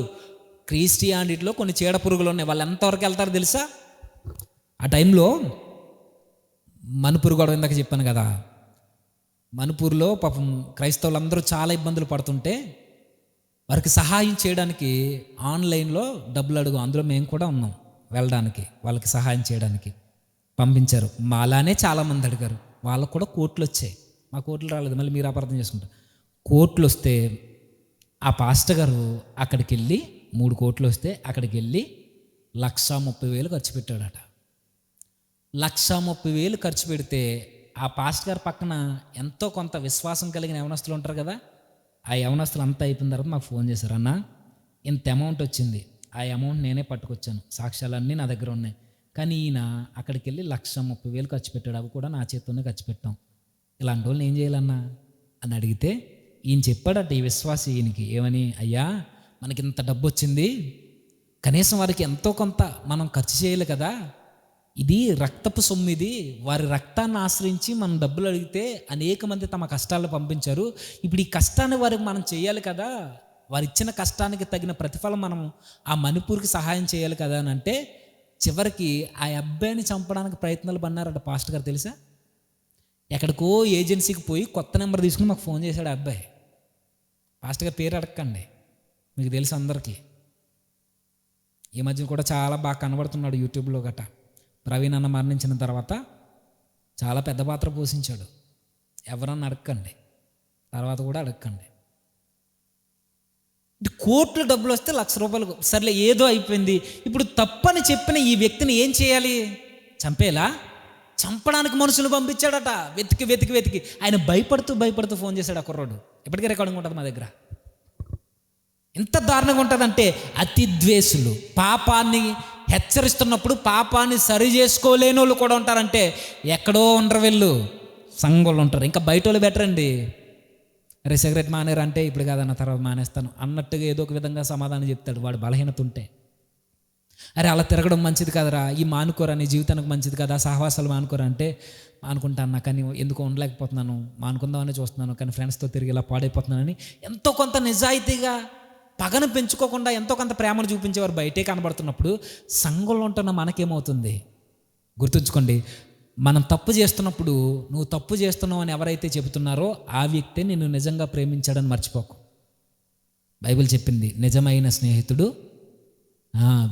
[SPEAKER 2] క్రిస్టియానిటీలో కొన్ని చీడ పురుగులు ఉన్నాయి. వాళ్ళు ఎంతవరకు వెళ్తారో తెలుసా? ఆ టైంలో మణిపూర్ గొడవ ఇందాక చెప్పాను కదా, మణిపూర్లో పాపం క్రైస్తవులందరూ చాలా ఇబ్బందులు పడుతుంటే వారికి సహాయం చేయడానికి ఆన్లైన్లో డబ్బులు అడుగు, అందులో మేము కూడా ఉన్నాం వెళ్ళడానికి, వాళ్ళకి సహాయం చేయడానికి పంపించారు. మా అలానే చాలామంది అడిగారు. వాళ్ళకు కూడా కోట్లు వచ్చాయి. మా కోట్లు రాలేదు, మళ్ళీ మీరు అపార్థం చేసుకుంటారు. కోట్లు వస్తే ఆ పాస్టర్ గారు అక్కడికి వెళ్ళి 3 కోట్లు వస్తే అక్కడికి వెళ్ళి 1,30,000 ఖర్చు పెట్టాడట. 1,30,000 ఖర్చు పెడితే ఆ పాస్టర్ గారి పక్కన ఎంతో కొంత విశ్వాసం కలిగిన యవనస్తులు ఉంటారు కదా, ఆ యవనస్తులు అంతా అయిపోయిన తర్వాత మాకు ఫోన్ చేశారు, అన్న ఇంత అమౌంట్ వచ్చింది, ఆ అమౌంట్ నేనే పట్టుకొచ్చాను, సాక్ష్యాలన్నీ నా దగ్గర ఉన్నాయి, కానీ ఈయన అక్కడికి వెళ్ళి 1,30,000 ఖర్చు పెట్టాడు, అవి కూడా నా చేత్తోనే ఖర్చు పెట్టాం, ఇలాంటి వాళ్ళని ఏం చేయాలన్నా అని అడిగితే ఈయన చెప్పాడట ఈ విశ్వాసి ఈయనకి ఏమని, అయ్యా మనకి ఇంత డబ్బు వచ్చింది, కనీసం వారికి ఎంతో కొంత మనం ఖర్చు చేయాలి కదా, ఇది రక్తపు సొమ్ము, ఇది వారి రక్తాన్ని ఆశ్రయించి మనం డబ్బులు అడిగితే అనేక మంది తమ కష్టాలు పంపించారు, ఇప్పుడు ఈ కష్టాన్ని వారికి మనం చేయాలి కదా, వారు ఇచ్చిన కష్టానికి తగిన ప్రతిఫలం మనం ఆ మణిపూర్కి సహాయం చేయాలి కదా అని అంటే చివరికి ఆ అబ్బాయిని చంపడానికి ప్రయత్నాలు పన్నారట పాస్టర్ గారు తెలుసా. ఎక్కడికో ఏజెన్సీకి పోయి కొత్త నెంబర్ తీసుకుని మాకు ఫోన్ చేశాడు ఆ అబ్బాయి. పాస్టర్ గారి పేరు అడగండి, మీకు తెలుసు అందరికీ. ఈ మధ్య కూడా చాలా బాగా కనబడుతున్నాడు యూట్యూబ్లో గట్ట. ప్రవీణ్ అన్న మరణించిన తర్వాత చాలా పెద్ద పాత్ర పోషించాడు. ఎవరన్నా అడగండి, తర్వాత కూడా అడగండి. కోట్లు డబ్బులు వస్తే ₹1,00,000 సర్లే ఏదో అయిపోయింది. ఇప్పుడు తప్పని చెప్పిన ఈ వ్యక్తిని ఏం చేయాలి? చంపేలా? చంపడానికి మనుషులు పంపించాడట. వెతికి వెతికి వెతికి ఆయన భయపడుతూ ఫోన్ చేశాడు ఆ కుర్రోడు. ఇప్పటికీ రికార్డింగ్ ఉంటుంది మా దగ్గర. ఎంత దారుణంగా ఉంటుందంటే అతి ద్వేషులు, పాపాన్ని హెచ్చరిస్తున్నప్పుడు పాపాన్ని సరి చేసుకోలేని వాళ్ళు కూడా ఉంటారంటే ఎక్కడో ఉండరు, వీళ్ళు సంఘంలో ఉంటారు. ఇంకా బయట వాళ్ళు బెటర్ అండి. అరే సిగరెట్ మానేరు అంటే ఇప్పుడు కాదన్న తర్వాత మానేస్తాను అన్నట్టుగా ఏదో ఒక విధంగా సమాధానం చెప్తాడు వాడు బలహీనత ఉంటే. అరే అలా తిరగడం మంచిది కదరా, ఈ మానుకోరా, నీ జీవితానికి మంచిది కదా, సహవాసాలు మానుకోరా అంటే మానుకుంటాను, కానీ ఎందుకో ఉండలేకపోతున్నాను, మానుకుందామని చూస్తున్నాను, కానీ ఫ్రెండ్స్తో తిరిగి ఇలా పాడైపోతున్నానని ఎంతో కొంత నిజాయితీగా పగను పెంచుకోకుండా ఎంతో కొంత ప్రేమను చూపించేవారు బయటే కనబడుతున్నప్పుడు సంఘంలో ఉంటున్న మనకేమవుతుంది? గుర్తుంచుకోండి, మనం తప్పు చేస్తున్నప్పుడు నువ్వు తప్పు చేస్తున్నావు అని ఎవరైతే చెబుతున్నారో ఆ వ్యక్తే నిన్ను నిజంగా ప్రేమించాడని మర్చిపోకు. బైబిల్ చెప్పింది, నిజమైన స్నేహితుడు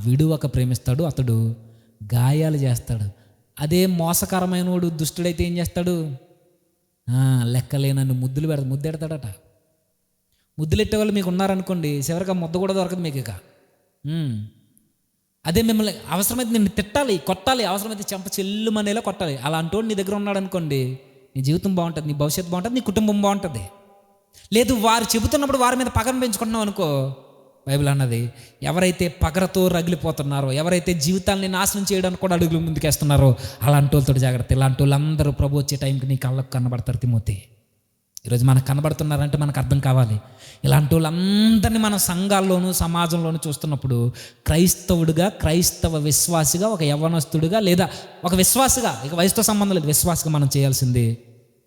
[SPEAKER 2] విడువక ప్రేమిస్తాడు, అతడు గాయాలు చేస్తాడు. అదే మోసకరమైన వాడు దుష్టుడైతే ఏం చేస్తాడు? లెక్కలేనన్ను ముద్దెడతాడట. ముద్దులెట్టే వాళ్ళు మీకు ఉన్నారనుకోండి, చివరికి ఆ ముద్ద కూడా దొరకదు మీకు ఇక. అదే మిమ్మల్ని అవసరమైతే నిన్ను తిట్టాలి, కొట్టాలి, అవసరమైతే చెంప చెల్లుమనేలా కొట్టాలి, అలాంటి వాడు నీ దగ్గర ఉన్నాడు అనుకోండి, నీ జీవితం బాగుంటుంది, నీ భవిష్యత్తు బాగుంటుంది, నీ కుటుంబం బాగుంటుంది. లేదు వారు చెబుతున్నప్పుడు వారి మీద పగను పెంచుకుంటున్నావు అనుకో, బైబిల్ అన్నది ఎవరైతే పగరతో రగిలిపోతున్నారో, ఎవరైతే జీవితాన్ని నాశనం చేయడానికి కూడా అడుగులు ముందుకేస్తున్నారో అలాంటి వాళ్ళతో జాగ్రత్త. ఇలాంటి వాళ్ళందరూ ప్రభు వచ్చే టైంకి నీ కళ్ళకు కనబడతారు తిమోతి. ఈరోజు మనకు కనబడుతున్నారంటే మనకు అర్థం కావాలి. ఇలాంటి వాళ్ళందరినీ మన సంఘాల్లోనూ సమాజంలోనూ చూస్తున్నప్పుడు క్రైస్తవుడిగా, క్రైస్తవ విశ్వాసిగా, ఒక యవ్వనస్తుడిగా లేదా ఒక విశ్వాసిగా, ఇక వయసుతో సంబంధం లేదు, విశ్వాసిగా మనం చేయాల్సింది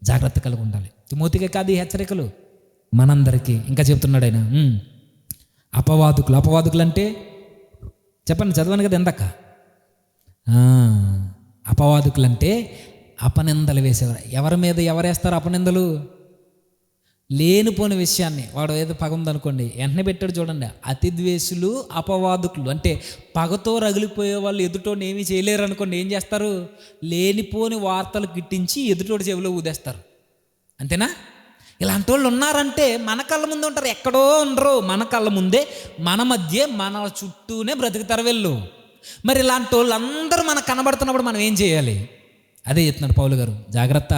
[SPEAKER 2] జాగ్రత్త కలిగి ఉండాలి. తిమోతికే కాదు ఈ హెచ్చరికలు, మనందరికీ. ఇంకా చెప్తున్నాడు ఆయన, అపవాదుకులు అంటే చెప్పండి, చదవను కదా ఎందాక. అపవాదుకులు అంటే అపనిందలు వేసేవారు. ఎవరి మీద ఎవరేస్తారు అపనిందలు? లేనిపోని విషయాన్ని, వాడు ఏదో పగ ఉందనుకోండి వెంటనే పెట్టాడు చూడండి, అతి ద్వేషులు, అపవాదుకులు అంటే పగతో రగిలిపోయే వాళ్ళు ఎదుటోని ఏమీ చేయలేరు అనుకోండి, ఏం చేస్తారు? లేనిపోని వార్తలు గిట్టించి ఎదుటోడి చెవిలో ఊదేస్తారు. అంతేనా? ఇలాంటి వాళ్ళు ఉన్నారంటే మన కళ్ళ ముందు ఉంటారు, ఎక్కడో ఉండరు, మన కళ్ళ ముందే, మన మధ్య, మన చుట్టూనే బ్రతుకుతారు వీళ్ళు. మరి ఇలాంటి వాళ్ళందరూ మనకు కనబడుతున్నప్పుడు మనం ఏం చేయాలి? అదే చెప్తున్నాడు పౌలు గారు, జాగ్రత్త.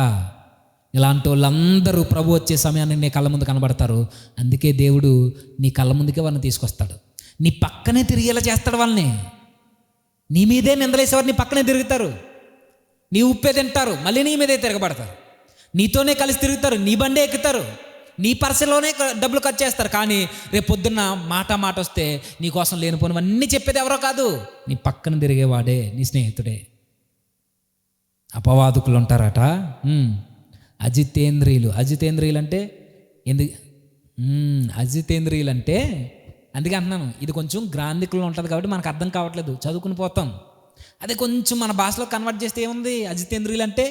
[SPEAKER 2] ఇలాంటి వాళ్ళందరూ ప్రభు వచ్చే సమయాన్ని నీ కళ్ళ ముందు కనబడతారు. అందుకే దేవుడు నీ కళ్ళ ముందుకే వాళ్ళని తీసుకొస్తాడు, నీ పక్కనే తిరిగేలా చేస్తాడు వాళ్ళని. నీ మీదే నిందలేసేవారు నీ పక్కనే తిరుగుతారు, నీ ఉప్పే తింటారు, మళ్ళీ నీ మీదే తిరగబడతారు. నీతోనే కలిసి తిరుగుతారు, నీ బండే ఎక్కుతారు, నీ పర్సలోనే డబ్బులు ఖర్చు చేస్తారు. కానీ రేపు పొద్దున్న మాట వస్తే నీకోసం లేనిపోనివన్నీ చెప్పేది ఎవరో కాదు, నీ పక్కన తిరిగేవాడే, నీ స్నేహితుడే. అపవాదుకులు ఉంటారట. అజితేంద్రియులు అంటే ఎందుకు అజితేంద్రియులు అంటే అందుకే అంటున్నాను, ఇది కొంచెం గ్రాంధికులు ఉంటుంది కాబట్టి మనకు అర్థం కావట్లేదు, చదువుకుని పోతాం. అదే కొంచెం మన భాషలో కన్వర్ట్ చేస్తే ఏముంది? అజితేంద్రియులు అంటే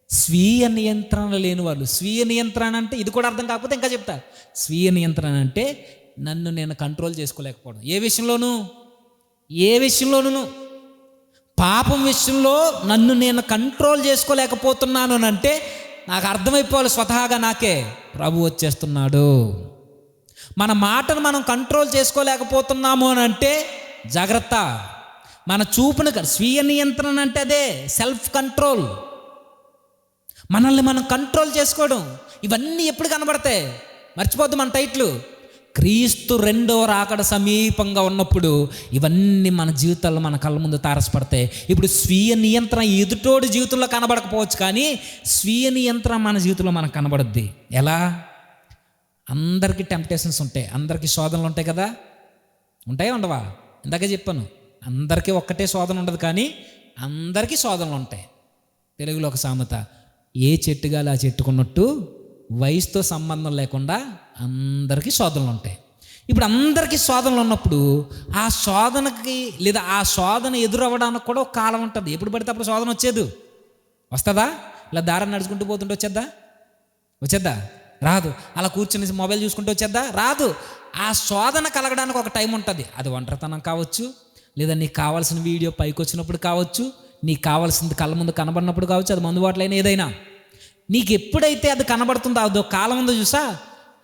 [SPEAKER 2] స్వీయ నియంత్రణ లేని వాళ్ళు. స్వీయ నియంత్రణ అంటే ఇది కూడా అర్థం కాకపోతే ఇంకా చెప్తా. స్వీయ నియంత్రణ అంటే నన్ను నేను కంట్రోల్ చేసుకోలేకపోవడం. ఏ విషయంలోనూ పాపం విషయంలో నన్ను నేను కంట్రోల్ చేసుకోలేకపోతున్నాను అని అంటే నాకు అర్థమైపోవాలి స్వతహాగా నాకే, ప్రభు వచ్చేస్తున్నాడు. మన మాటను మనం కంట్రోల్ చేసుకోలేకపోతున్నాము అని అంటే జాగ్రత్త. మన చూపును స్వీయ నియంత్రణ అంటే అదే సెల్ఫ్ కంట్రోల్, మనల్ని మనం కంట్రోల్ చేసుకోవడం. ఇవన్నీ ఎప్పుడు కనబడతాయి? మర్చిపోద్దు మన టైట్లు. క్రీస్తు రెండవ రాకడ సమీపంగా ఉన్నప్పుడు ఇవన్నీ మన జీవితాల్లో మన కళ్ళ ముందు తారసపడతాయి. ఇప్పుడు స్వీయ నియంత్రణ ఎదుటోడి జీవితంలో కనబడకపోవచ్చు, కానీ స్వీయ నియంత్రణ మన జీవితంలో మనకు కనబడుద్ది. ఎలా? అందరికీ టెంప్టేషన్స్ ఉంటాయి, అందరికీ శోధనలు ఉంటాయి కదా. ఉంటాయా ఉండవా? ఇందాకే చెప్పాను, అందరికీ ఒక్కటే శోధన ఉండదు, కానీ అందరికీ శోధనలు ఉంటాయి. తెలుగులో ఒక సామెత, ఏ చెట్టుగా ఆ చెట్టుకున్నట్టు వయసుతో సంబంధం లేకుండా అందరికీ శోధనలు ఉంటాయి. ఇప్పుడు అందరికీ శోధనలు ఉన్నప్పుడు ఆ శోధనకి లేదా ఆ శోధన ఎదురవ్వడానికి కూడా ఒక కాలం ఉంటుంది. ఎప్పుడు పడితే అప్పుడు శోధన వస్తుందా? ఇలా దారాన్ని నడుచుకుంటూ పోతుంటే వచ్చేద్దా? రాదు. అలా కూర్చుని మొబైల్ చూసుకుంటూ వచ్చేద్దా? రాదు. ఆ శోధన కలగడానికి ఒక టైం ఉంటుంది. అది ఒంటరితనం కావచ్చు, లేదా నీకు కావాల్సిన వీడియో పైకి వచ్చినప్పుడు కావచ్చు, నీకు కావాల్సింది కళ్ళ ముందు కనబడినప్పుడు కావచ్చు, అది మందుబాటులైన ఏదైనా. నీకు ఎప్పుడైతే అది కనబడుతుందో అదో కాలం ఉందో చూసా,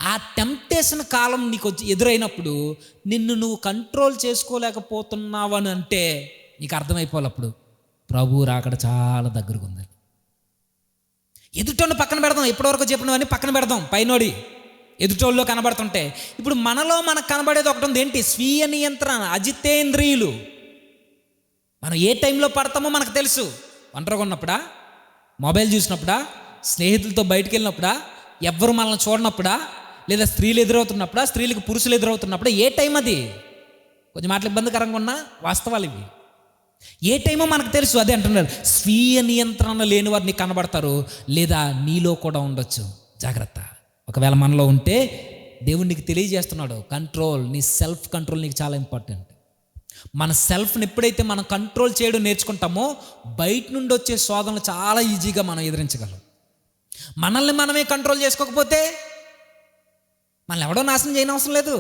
[SPEAKER 2] ఆ టెంప్టేషన్ కాలం నీకు ఎదురైనప్పుడు నిన్ను నువ్వు కంట్రోల్ చేసుకోలేకపోతున్నావు అని అంటే నీకు అర్థమైపోవాలి, అప్పుడు ప్రభు రాకడ చాలా దగ్గరకు ఉంది. ఎదుటోళ్ళు పక్కన పెడదాం, ఎప్పటివరకు చెప్పినవన్నీ పక్కన పెడదాం, పైనోడి ఎదుటోళ్ళు కనబడుతుంటే. ఇప్పుడు మనలో మనకు కనబడేది ఒకటి ఉంది, ఏంటి? స్వీయ నియంత్రణ, అజితేంద్రియులు. మనం ఏ టైంలో పడతామో మనకు తెలుసు. ఒంటరిగా ఉన్నప్పుడా, మొబైల్ చూసినప్పుడా, స్నేహితులతో బయటికి వెళ్ళినప్పుడా, ఎవ్వరు మనల్ని చూడనప్పుడా, లేదా స్త్రీలు ఎదురవుతున్నప్పుడా, స్త్రీలకు పురుషులు ఎదురవుతున్నప్పుడా, ఏ టైం అది? కొంచెం మాటలు ఇబ్బందికరంగా ఉన్నా వాస్తవాలు ఇవి. ఏ టైమో మనకు తెలుసు. అదే అంటున్నారు, స్వీయ నియంత్రణ లేని వారు నీకు కనబడతారు, లేదా నీలో కూడా ఉండొచ్చు. జాగ్రత్త. ఒకవేళ మనలో ఉంటే దేవుడు నీకు తెలియజేస్తున్నాడు, కంట్రోల్, నీ సెల్ఫ్ కంట్రోల్ నీకు చాలా ఇంపార్టెంట్. మన సెల్ఫ్ని ఎప్పుడైతే మనం కంట్రోల్ చేయడం నేర్చుకుంటామో బయట నుండి వచ్చే శోధనలు చాలా ఈజీగా మనం ఎదిరించగలం. మనల్ని మనమే కంట్రోల్ చేసుకోకపోతే మనల్ని ఎవడో నాశనం చేయని అవసరం లేదు,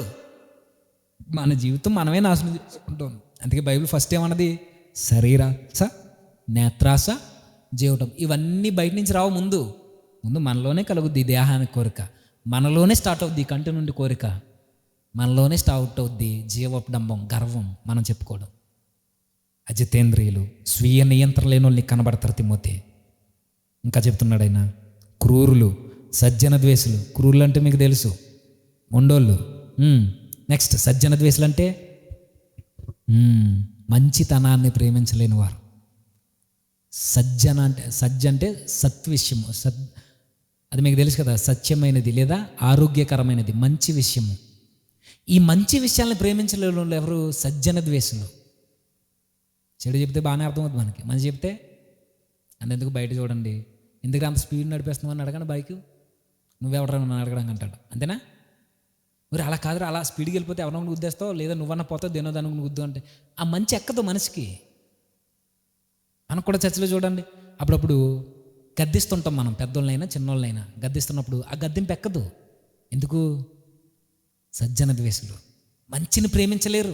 [SPEAKER 2] మన జీవితం మనమే నాశనం చేసుకుంటాం. అందుకే బైబిల్ ఫస్ట్ ఏమన్నది? శరీరాశ, నేత్రాశ, జీవటం. ఇవన్నీ బయట నుంచి రావు, ముందు మనలోనే కలుగుద్ది. దేహానికి కోరిక మనలోనే స్టార్ట్ అవుద్ది, కంటి నుండి కోరిక మనలోనే స్టార్ట్ అవుద్ది, జీవడంబం, గర్వం, మనం చెప్పుకోవడం. అజితేంద్రియులు, స్వీయ నియంత్రణ లేని వాళ్ళు నీకు కనబడతారు తిమోతి. ఇంకా చెప్తున్నాడు ఆయన, క్రూరులు, సజ్జన ద్వేషులు. క్రూరులు అంటే మీకు తెలుసు, మొండోళ్ళు. నెక్స్ట్ సజ్జన ద్వేషులు అంటే మంచితనాన్ని ప్రేమించలేని వారు. సజ్జ అంటే సత్విషయము, అది మీకు తెలుసు కదా, సత్యమైనది లేదా ఆరోగ్యకరమైనది, మంచి విషయము. ఈ మంచి విషయాలను ప్రేమించలేని వాళ్ళు ఎవరు? సజ్జన ద్వేషులు. చెడు చెప్తే బాగానే అర్థమవుతుంది మనకి, మంచి చెప్తే అంతెందుకు బయట చూడండి, ఎందుకు అంత స్పీడ్ నడిపేస్తున్నావు అని అడగండి, బైక్ నువ్వెవడరా నన్ను అడగడానికి అంటాడు. అంతేనా? మరి అలా కాదురా, అలా స్పీడ్కి వెళ్ళిపోతే ఎవరన్నా గుద్దేస్తావు, లేదా నువ్వన్నా పోతావు, దేనో దానికి గుద్దు అంటే ఆ మంచి ఎక్కదు మనిషికి. మనకు కూడా చర్చలో చూడండి, అప్పుడప్పుడు గద్దిస్తుంటాం మనం, పెద్దోళ్ళనైనా చిన్నోళ్ళనైనా గద్దిస్తున్నప్పుడు ఆ గద్దింపు ఎక్కదు. ఎందుకు? సజ్జన ద్వేషులు మంచిని ప్రేమించలేరు.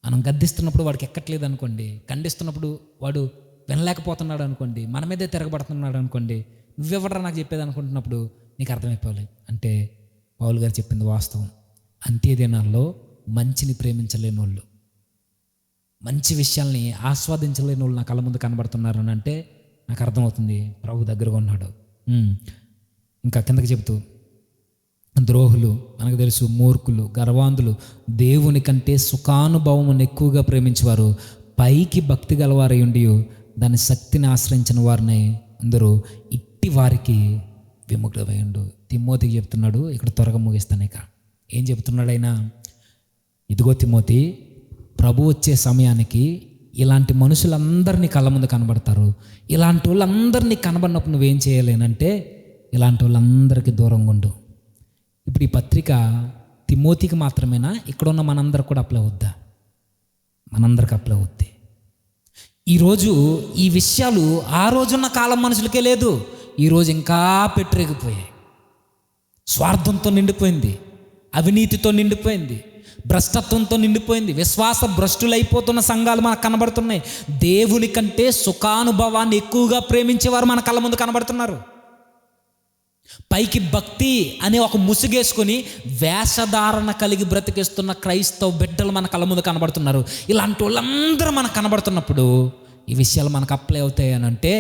[SPEAKER 2] మనం గద్దిస్తున్నప్పుడు వాడికి ఎక్కట్లేదు అనుకోండి, ఖండిస్తున్నప్పుడు వాడు వినలేకపోతున్నాడు అనుకోండి, మన మీదే తిరగబడుతున్నాడు అనుకోండి, నువ్వెవడరా నాకు చెప్పేది అనుకుంటున్నప్పుడు నీకు అర్థమైపోవాలి, అంటే పౌలు గారు చెప్పింది వాస్తవం. అంత్యదినాల్లో మంచిని ప్రేమించలేని వాళ్ళు, మంచి విషయాల్ని ఆస్వాదించలేని వాళ్ళు నా కళ్ళ ముందు కనబడుతున్నారు అని అంటే నాకు అర్థమవుతుంది ప్రభు దగ్గరగా ఉన్నాడు. ఇంకా కిందకి చెబుతూ, ద్రోహులు, మనకు తెలుసు, మూర్ఖులు, గర్వాంధులు, దేవుని కంటే సుఖానుభవమును ఎక్కువగా ప్రేమించేవారు, పైకి భక్తి గలవారై ఉండి దాని శక్తిని ఆశ్రయించిన వారిని అందరూ ఎట్టి వారికి విముక్తుడై ఉండు. తిమోతికి చెప్తున్నాడు, ఇక్కడ త్వరగా ముగిస్తాను. ఇక ఏం చెప్తున్నాడు ఆయన? ఇదిగో తిమోతి, ప్రభు వచ్చే సమయానికి ఇలాంటి మనుషులందరినీ కళ్ళ ముందు కనబడతారు. ఇలాంటి వాళ్ళందరినీ కనబడినప్పుడు నువ్వేం చేయాలేనంటే ఇలాంటి వాళ్ళందరికీ దూరంగా ఉండు. ఇప్పుడు ఈ పత్రిక తిమోతికి మాత్రమేనా? ఇక్కడ ఉన్న మనందరికి కూడా అప్లై అవుద్దా? మనందరికి అప్లై అవుద్ది. ఈరోజు ఈ విషయాలు ఆ రోజున్న కాలం మనుషులకే లేదు. ఈరోజు ఇంకా పెట్టిరేగిపోయాయి. స్వార్థంతో నిండిపోయింది, అవినీతితో నిండిపోయింది, భ్రష్టత్వంతో నిండిపోయింది. విశ్వాస భ్రష్టులైపోతున్న సంఘాలు మనకు కనబడుతున్నాయి. దేవుని కంటే సుఖానుభవాన్ని ఎక్కువగా ప్రేమించేవారు మన కళ్ళ ముందు కనబడుతున్నారు. పైకి భక్తి అనే ఒక ముసుగేసుకొని వేషధారణ కలిగి బ్రతికిస్తున్న క్రైస్తవ బిడ్డలు మన కళ్ళ ముందు కనబడుతున్నారు. ఇలాంటి వాళ్ళందరూ మనకు కనబడుతున్నప్పుడు ఈ విషయాలు మనకు అప్లై అవుతాయి అని అంటే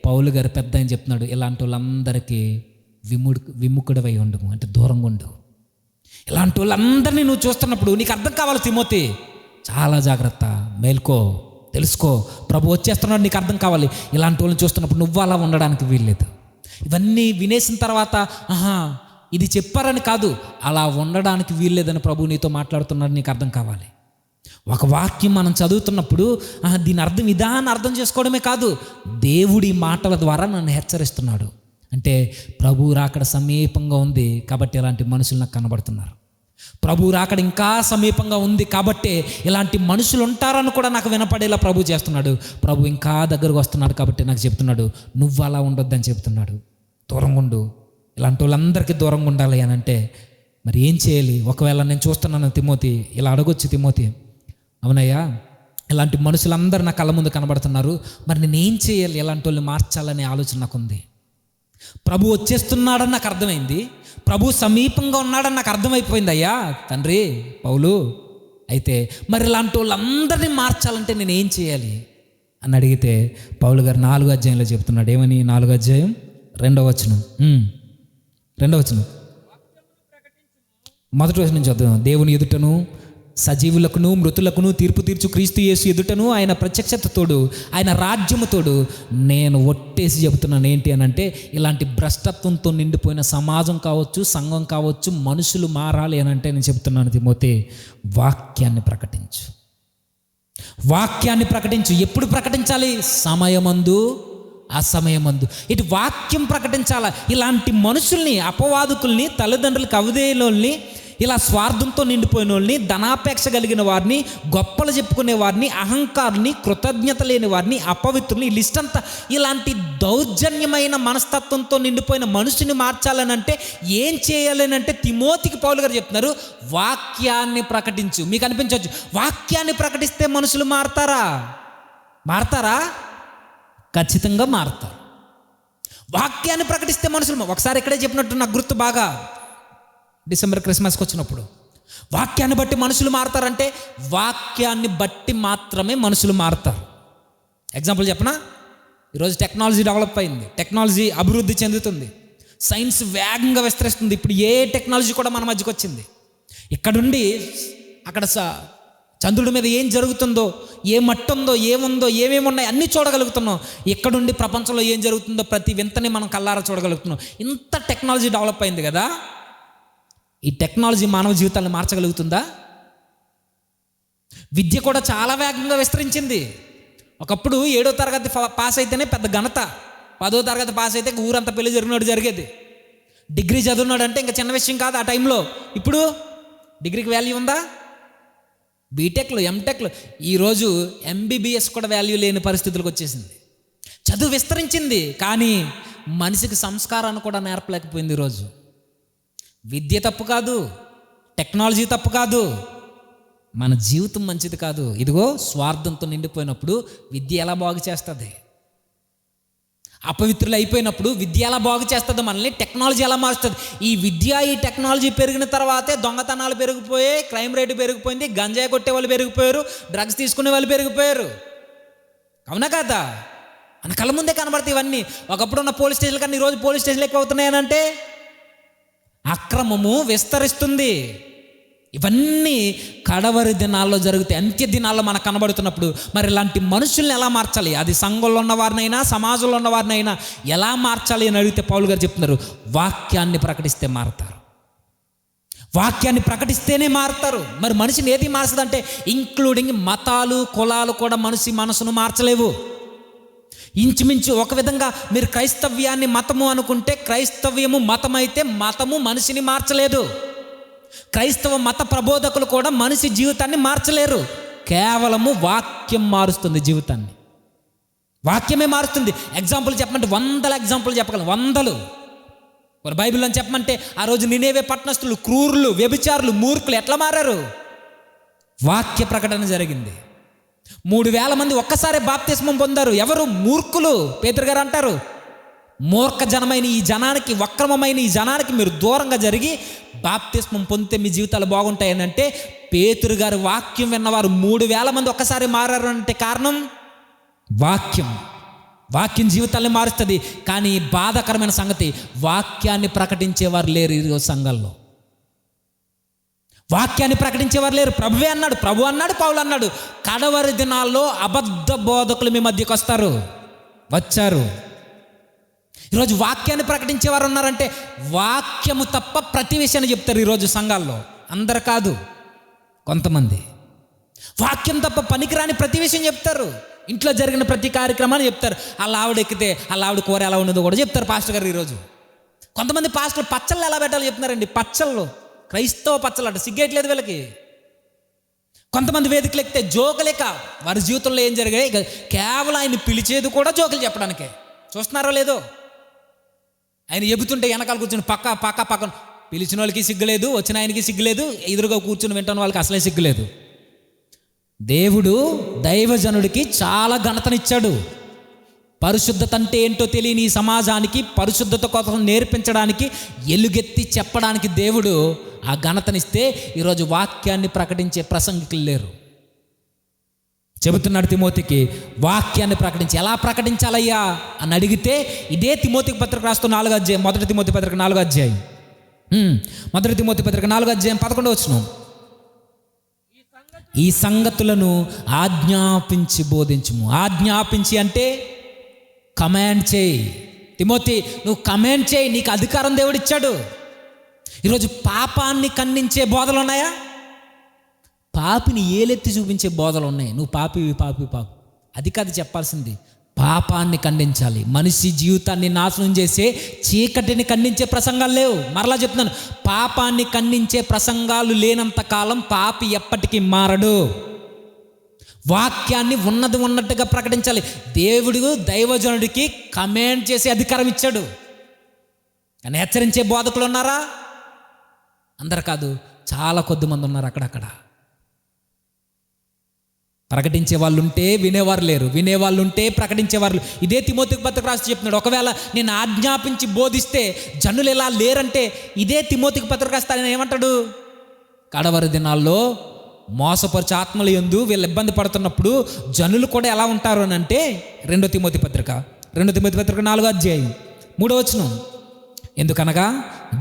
[SPEAKER 2] పౌలు గారు పెద్ద అని చెప్తున్నాడు, ఇలాంటి వాళ్ళందరికీ విముఖుడవై ఉండము, అంటే దూరంగా ఉండు. ఇలాంటి వాళ్ళందరినీ నువ్వు చూస్తున్నప్పుడు నీకు అర్థం కావాలి తిమోతి, చాలా జాగ్రత్త, మేల్కో, తెలుసుకో, ప్రభు వచ్చేస్తున్నాడు, నీకు అర్థం కావాలి. ఇలాంటి వాళ్ళని చూస్తున్నప్పుడు నువ్వు అలా ఉండడానికి వీల్లేదు. ఇవన్నీ వినేసిన తర్వాత ఇది చెప్పారని కాదు, అలా ఉండడానికి వీల్లేదని ప్రభు నీతో మాట్లాడుతున్నాడు, నీకు అర్థం కావాలి. ఒక వాక్యం మనం చదువుతున్నప్పుడు దీని అర్థం ఇదా అని అర్థం చేసుకోవడమే కాదు, దేవుడి మాటల ద్వారా నన్ను హెచ్చరిస్తున్నాడు. అంటే ప్రభు రాకడ సమీపంగా ఉంది కాబట్టి ఇలాంటి మనుషులు నాకు కనబడుతున్నారు. ప్రభు రాకడ ఇంకా సమీపంగా ఉంది కాబట్టి ఇలాంటి మనుషులు ఉంటారని కూడా నాకు వినపడేలా ప్రభు చేస్తున్నాడు. ప్రభు ఇంకా దగ్గరకు వస్తున్నాడు కాబట్టి నాకు చెప్తున్నాడు, నువ్వు అలా ఉండొద్దని చెప్తున్నాడు. దూరంగా ఉండు, ఇలాంటి వాళ్ళందరికీ దూరంగా ఉండాలి అని అంటే మరి ఏం చేయాలి? ఒకవేళ నేను చూస్తున్నాను తిమోతి, ఇలా అడగొచ్చు తిమోతి, అవునయ్యా ఇలాంటి మనుషులందరూ నా కళ్ళ ముందు కనబడుతున్నారు, మరి నేను ఏం చేయాలి? ఇలాంటి వాళ్ళని మార్చాలనే ఆలోచన నాకు ఉంది. ప్రభు వచ్చేస్తున్నాడని నాకు అర్థమైంది, ప్రభు సమీపంగా ఉన్నాడని నాకు అర్థమైపోయింది. అయ్యా తండ్రి పౌలు, అయితే మరి ఇలాంటి వాళ్ళందరినీ మార్చాలంటే నేను ఏం చేయాలి అని అడిగితే పౌలు గారు 4వ అధ్యాయంలో చెప్తున్నాడు. ఏమని? 4వ అధ్యాయం 2వ వచనం, 2వ వచనం, మొదటి వచనం నుంచి చదువు. దేవుని ఎదుటను సజీవులకును మృతులకును తీర్పు తీర్చు క్రీస్తు యేసు ఎదుటను ఆయన ప్రత్యక్షతతోడు ఆయన రాజ్యముతోడు నేను ఒట్టేసి చెబుతున్నాను. ఏంటి అని అంటే ఇలాంటి భ్రష్టత్వంతో నిండిపోయిన సమాజం కావచ్చు, సంఘం కావచ్చు, మనుషులు మారాలి అని అంటే నేను చెప్తున్నాను తిమోతి, వాక్యాన్ని ప్రకటించు, వాక్యాన్ని ప్రకటించు. ఎప్పుడు ప్రకటించాలి? సమయమందు అసమయమందు. ఇటు వాక్యం ప్రకటించాలా. ఇలాంటి మనుషుల్ని, అపవాదుకుల్ని, తల్లిదండ్రులకు అవిధేయుల్ని, ఇలా స్వార్థంతో నిండిపోయిన వాళ్ళని, ధనాపేక్ష కలిగిన వారిని, గొప్పలు చెప్పుకునే వారిని, అహంకారుని, కృతజ్ఞత లేని వారిని, అపవిత్రుని, ఈ లిస్ట్ అంతా ఇలాంటి దౌర్జన్యమైన మనస్తత్వంతో నిండిపోయిన మనిషిని మార్చాలని అంటే ఏం చేయాలని అంటే తిమోతికి పౌలు గారు చెప్తున్నారు, వాక్యాన్ని ప్రకటించు. మీకు అనిపించవచ్చు, వాక్యాన్ని ప్రకటిస్తే మనుషులు మారతారా? మారతారా? ఖచ్చితంగా మారతారు. వాక్యాన్ని ప్రకటిస్తే మనుషులు. ఒకసారి ఇక్కడే చెప్పినట్టు నాకు గుర్తు బాగా, డిసెంబర్ క్రిస్మస్కి వచ్చినప్పుడు, వాక్యాన్ని బట్టి మనుషులు మారతారంటే వాక్యాన్ని బట్టి మాత్రమే మనుషులు మారతారు. ఎగ్జాంపుల్ చెప్పనా? ఈరోజు టెక్నాలజీ డెవలప్ అయింది, టెక్నాలజీ అభివృద్ధి చెందుతుంది, సైన్స్ వేగంగా విస్తరిస్తుంది. ఇప్పుడు ఏ టెక్నాలజీ కూడా మన మధ్యకి వచ్చింది. ఇక్కడుండి అక్కడ చంద్రుడి మీద ఏం జరుగుతుందో, ఏ మట్టి ఉందో, ఏముందో, ఏమేమి ఉన్నాయి అన్నీ చూడగలుగుతున్నాం. ఇక్కడుండి ప్రపంచంలో ఏం జరుగుతుందో ప్రతి వింతని మనం కళ్ళారా చూడగలుగుతున్నాం. ఇంత టెక్నాలజీ డెవలప్ అయింది కదా. ఈ టెక్నాలజీ మానవ జీవితాన్ని మార్చగలుగుతుందా? విద్య కూడా చాలా వేగంగా విస్తరించింది. ఒకప్పుడు 7వ తరగతి పాస్ అయితేనే పెద్ద ఘనత, 10వ తరగతి పాస్ అయితే ఊరంతా పెళ్లి జరిగినట్టు జరిగేది. డిగ్రీ చదువున్నాడు అంటే ఇంకా చిన్న విషయం కాదు ఆ టైంలో. ఇప్పుడు డిగ్రీకి వాల్యూ ఉందా? బీటెక్లు, ఎంటెక్లు, ఈరోజు ఎంబీబీఎస్ కూడా వాల్యూ లేని పరిస్థితులకు వచ్చేసింది. చదువు విస్తరించింది కానీ మనిషికి సంస్కారాన్ని కూడా నేర్పలేకపోయింది. ఈరోజు విద్య తప్పు కాదు, టెక్నాలజీ తప్పు కాదు, మన జీవితం మంచిది కాదు. ఇదిగో స్వార్థంతో నిండిపోయినప్పుడు విద్య ఎలా బాగు చేస్తుంది? అపవిత్రులు అయిపోయినప్పుడు విద్య ఎలా బాగు చేస్తుంది? మనల్ని టెక్నాలజీ ఎలా మారుస్తుంది? ఈ విద్య, ఈ టెక్నాలజీ పెరిగిన తర్వాతే దొంగతనాలు పెరిగిపోయాయి, క్రైమ్ రేటు పెరిగిపోయింది, గంజాయి కొట్టే వాళ్ళు పెరిగిపోయారు, డ్రగ్స్ తీసుకునే వాళ్ళు పెరిగిపోయారు. అవునా కదా? మన కళ్ళ ముందే కనబడతాయి ఇవన్నీ. ఒకప్పుడు ఉన్న పోలీస్ స్టేషన్లు కానీ ఈరోజు పోలీస్ స్టేషన్లు ఎక్కువ అవుతున్నాయనంటే అక్రమము విస్తరిస్తుంది. ఇవన్నీ కడవరి దినాల్లో జరుగుతాయి, అంత్య దినాల్లో మనకు కనబడుతున్నప్పుడు మరి ఇలాంటి మనుషుల్ని ఎలా మార్చాలి? అది సంఘంలో ఉన్న వారినైనా సమాజంలో ఉన్న వారినైనా ఎలా మార్చాలి అని అడిగితే పౌలు గారు చెప్తున్నారు, వాక్యాన్ని ప్రకటిస్తే మారతారు. వాక్యాన్ని ప్రకటిస్తేనే మారుతారు. మరి మనిషిని ఏది మార్చదంటే ఇంక్లూడింగ్ మతాలు కులాలు కూడా మనిషి మనసును మార్చలేవు. ఇంచుమించు ఒక విధంగా మీరు క్రైస్తవ్యాన్ని మతము అనుకుంటే క్రైస్తవ్యము మతం అయితే మతము మనిషిని మార్చలేదు. క్రైస్తవ మత ప్రబోధకులు కూడా మనిషి జీవితాన్ని మార్చలేరు. కేవలము వాక్యం మారుస్తుంది జీవితాన్ని. వాక్యమే మారుస్తుంది. ఎగ్జాంపుల్ చెప్పమంటే 100 ఎగ్జాంపుల్ చెప్పగలను, 100. మరి బైబిల్లో చెప్పమంటే ఆ రోజు నినేవే పట్టణస్థులు క్రూరులు, వ్యభిచారులు, మూర్ఖులు ఎట్లా మారారు? వాక్య ప్రకటన జరిగింది. 3000 మంది ఒక్కసారే బాప్తిస్మం పొందారు. ఎవరు? మూర్ఖులు. పేతురు గారు అంటారు, మూర్ఖ జనమైన ఈ జనానికి, వక్రమమైన ఈ జనానికి మీరు దూరంగా జరిగి బాప్తిస్మం పొందితే మీ జీవితాలు బాగుంటాయని అంటే, పేతురు గారు వాక్యం విన్నవారు 3000 మంది ఒక్కసారి మారారు అంటే కారణం వాక్యం. వాక్యం జీవితాన్ని మారుస్తుంది. కానీ బాధాకరమైన సంగతి, వాక్యాన్ని ప్రకటించేవారు లేరు ఈరోజు సంఘాల్లో. వాక్యాన్ని ప్రకటించేవారు లేరు. ప్రభు అన్నాడు, పౌలు అన్నాడు, కడవరి దినాల్లో అబద్ధ బోధకులు మీ మధ్యకి వచ్చారు. ఈరోజు వాక్యాన్ని ప్రకటించేవారు ఉన్నారంటే వాక్యము తప్ప ప్రతి విషయాన్ని చెప్తారు ఈరోజు సంఘాల్లో. అందరు కాదు, కొంతమంది వాక్యం తప్ప పనికిరాని ప్రతి విషయం చెప్తారు. ఇంట్లో జరిగిన ప్రతి కార్యక్రమాన్ని చెప్తారు. అలా ఆవిడ ఎక్కితే అలా ఆవిడ కూర ఎలా ఉన్నదో కూడా చెప్తారు పాస్టర్ గారు. ఈరోజు కొంతమంది పాస్టర్లు పచ్చళ్ళు ఎలా పెట్టాలో చెప్తున్నారండి. పచ్చళ్ళు, క్రైస్తవ పచ్చళ్ళు అంటే సిగ్గేయట్లేదు వీళ్ళకి. కొంతమంది వేదికలు ఎక్కితే జోకులేక వారి జీవితంలో ఏం జరిగాయి, కేవలం ఆయన పిలిచేది కూడా జోకులు చెప్పడానికే. చూస్తున్నారో లేదో? ఆయన చెబుతుంటే వెనకాల కూర్చుని పక్కన పిలిచిన వాళ్ళకి సిగ్గులేదు, వచ్చిన ఆయనకి సిగ్గులేదు, ఎదురుగా కూర్చుని వింటున్న వాళ్ళకి అసలే సిగ్గులేదు. దేవుడు దైవజనుడికి చాలా ఘనతనిచ్చాడు. పరిశుద్ధత అంటే ఏంటో తెలియని ఈ సమాజానికి పరిశుద్ధత కోసం నేర్పించడానికి, ఎలుగెత్తి చెప్పడానికి దేవుడు ఆ ఘనతనిస్తే ఈరోజు వాక్యాన్ని ప్రకటించే ప్రసంగికులు లేరు. చెబుతున్నాడు తిమోతికి, వాక్యాన్ని ప్రకటించి. ఎలా ప్రకటించాలయ్యా అని అడిగితే ఇదే తిమోతికి పత్రిక రాస్తూ 4వ అధ్యాయం, 1 తిమోతి పత్రిక 4వ అధ్యాయం, 1 తిమోతి పత్రిక 4వ అధ్యాయం 11వ వచనం, ఈ సంగతులను ఆజ్ఞాపించి బోధించుము. ఆజ్ఞాపించి అంటే కమాండ్ చేయి. తిమోతి, నువ్వు కమాండ్ చేయి, నీకు అధికారం దేవుడు ఇచ్చాడు. ఈరోజు పాపాన్ని ఖండించే బోధలు ఉన్నాయా? పాపిని ఏలెత్తి చూపించే బోధలు ఉన్నాయి. నువ్వు పాపి. అది కాదు చెప్పాల్సింది. పాపాన్ని ఖండించాలి. మనిషి జీవితాన్ని నాశనం చేసే చీకటిని ఖండించే ప్రసంగాలు లేవు. మరలా చెప్తున్నాను, పాపాన్ని ఖండించే ప్రసంగాలు లేనంత కాలం పాపి ఎప్పటికీ మారడు. వాక్యాన్ని ఉన్నట్టుగా ప్రకటించాలి. దేవుడు దైవజనుడికి కమాండ్ చేసే అధికారం ఇచ్చాడు. కానీ హెచ్చరించే బోధకులు ఉన్నారా? అందరు కాదు, చాలా కొద్ది మంది ఉన్నారు అక్కడక్కడ. ప్రకటించే వాళ్ళు ఉంటే వినేవారు లేరు, వినేవాళ్ళు ఉంటే ప్రకటించేవారు. ఇదే తిమోతికి పత్రిక రాసి చెప్తున్నాడు, ఒకవేళ నేను ఆజ్ఞాపించి బోధిస్తే జనులు ఎలా లేరంటే, ఇదే తిమోతికి పత్రిక రాస్తే ఆయన ఏమంటాడు? కడవరి దినాల్లో మోసపరిచే ఆత్మలు యందు వీళ్ళు ఇబ్బంది పడుతున్నప్పుడు జనులు కూడా ఎలా ఉంటారు అని అంటే, 2 తిమోతి పత్రిక 4వ అధ్యాయం 3వ వచనం, ఎందుకనగా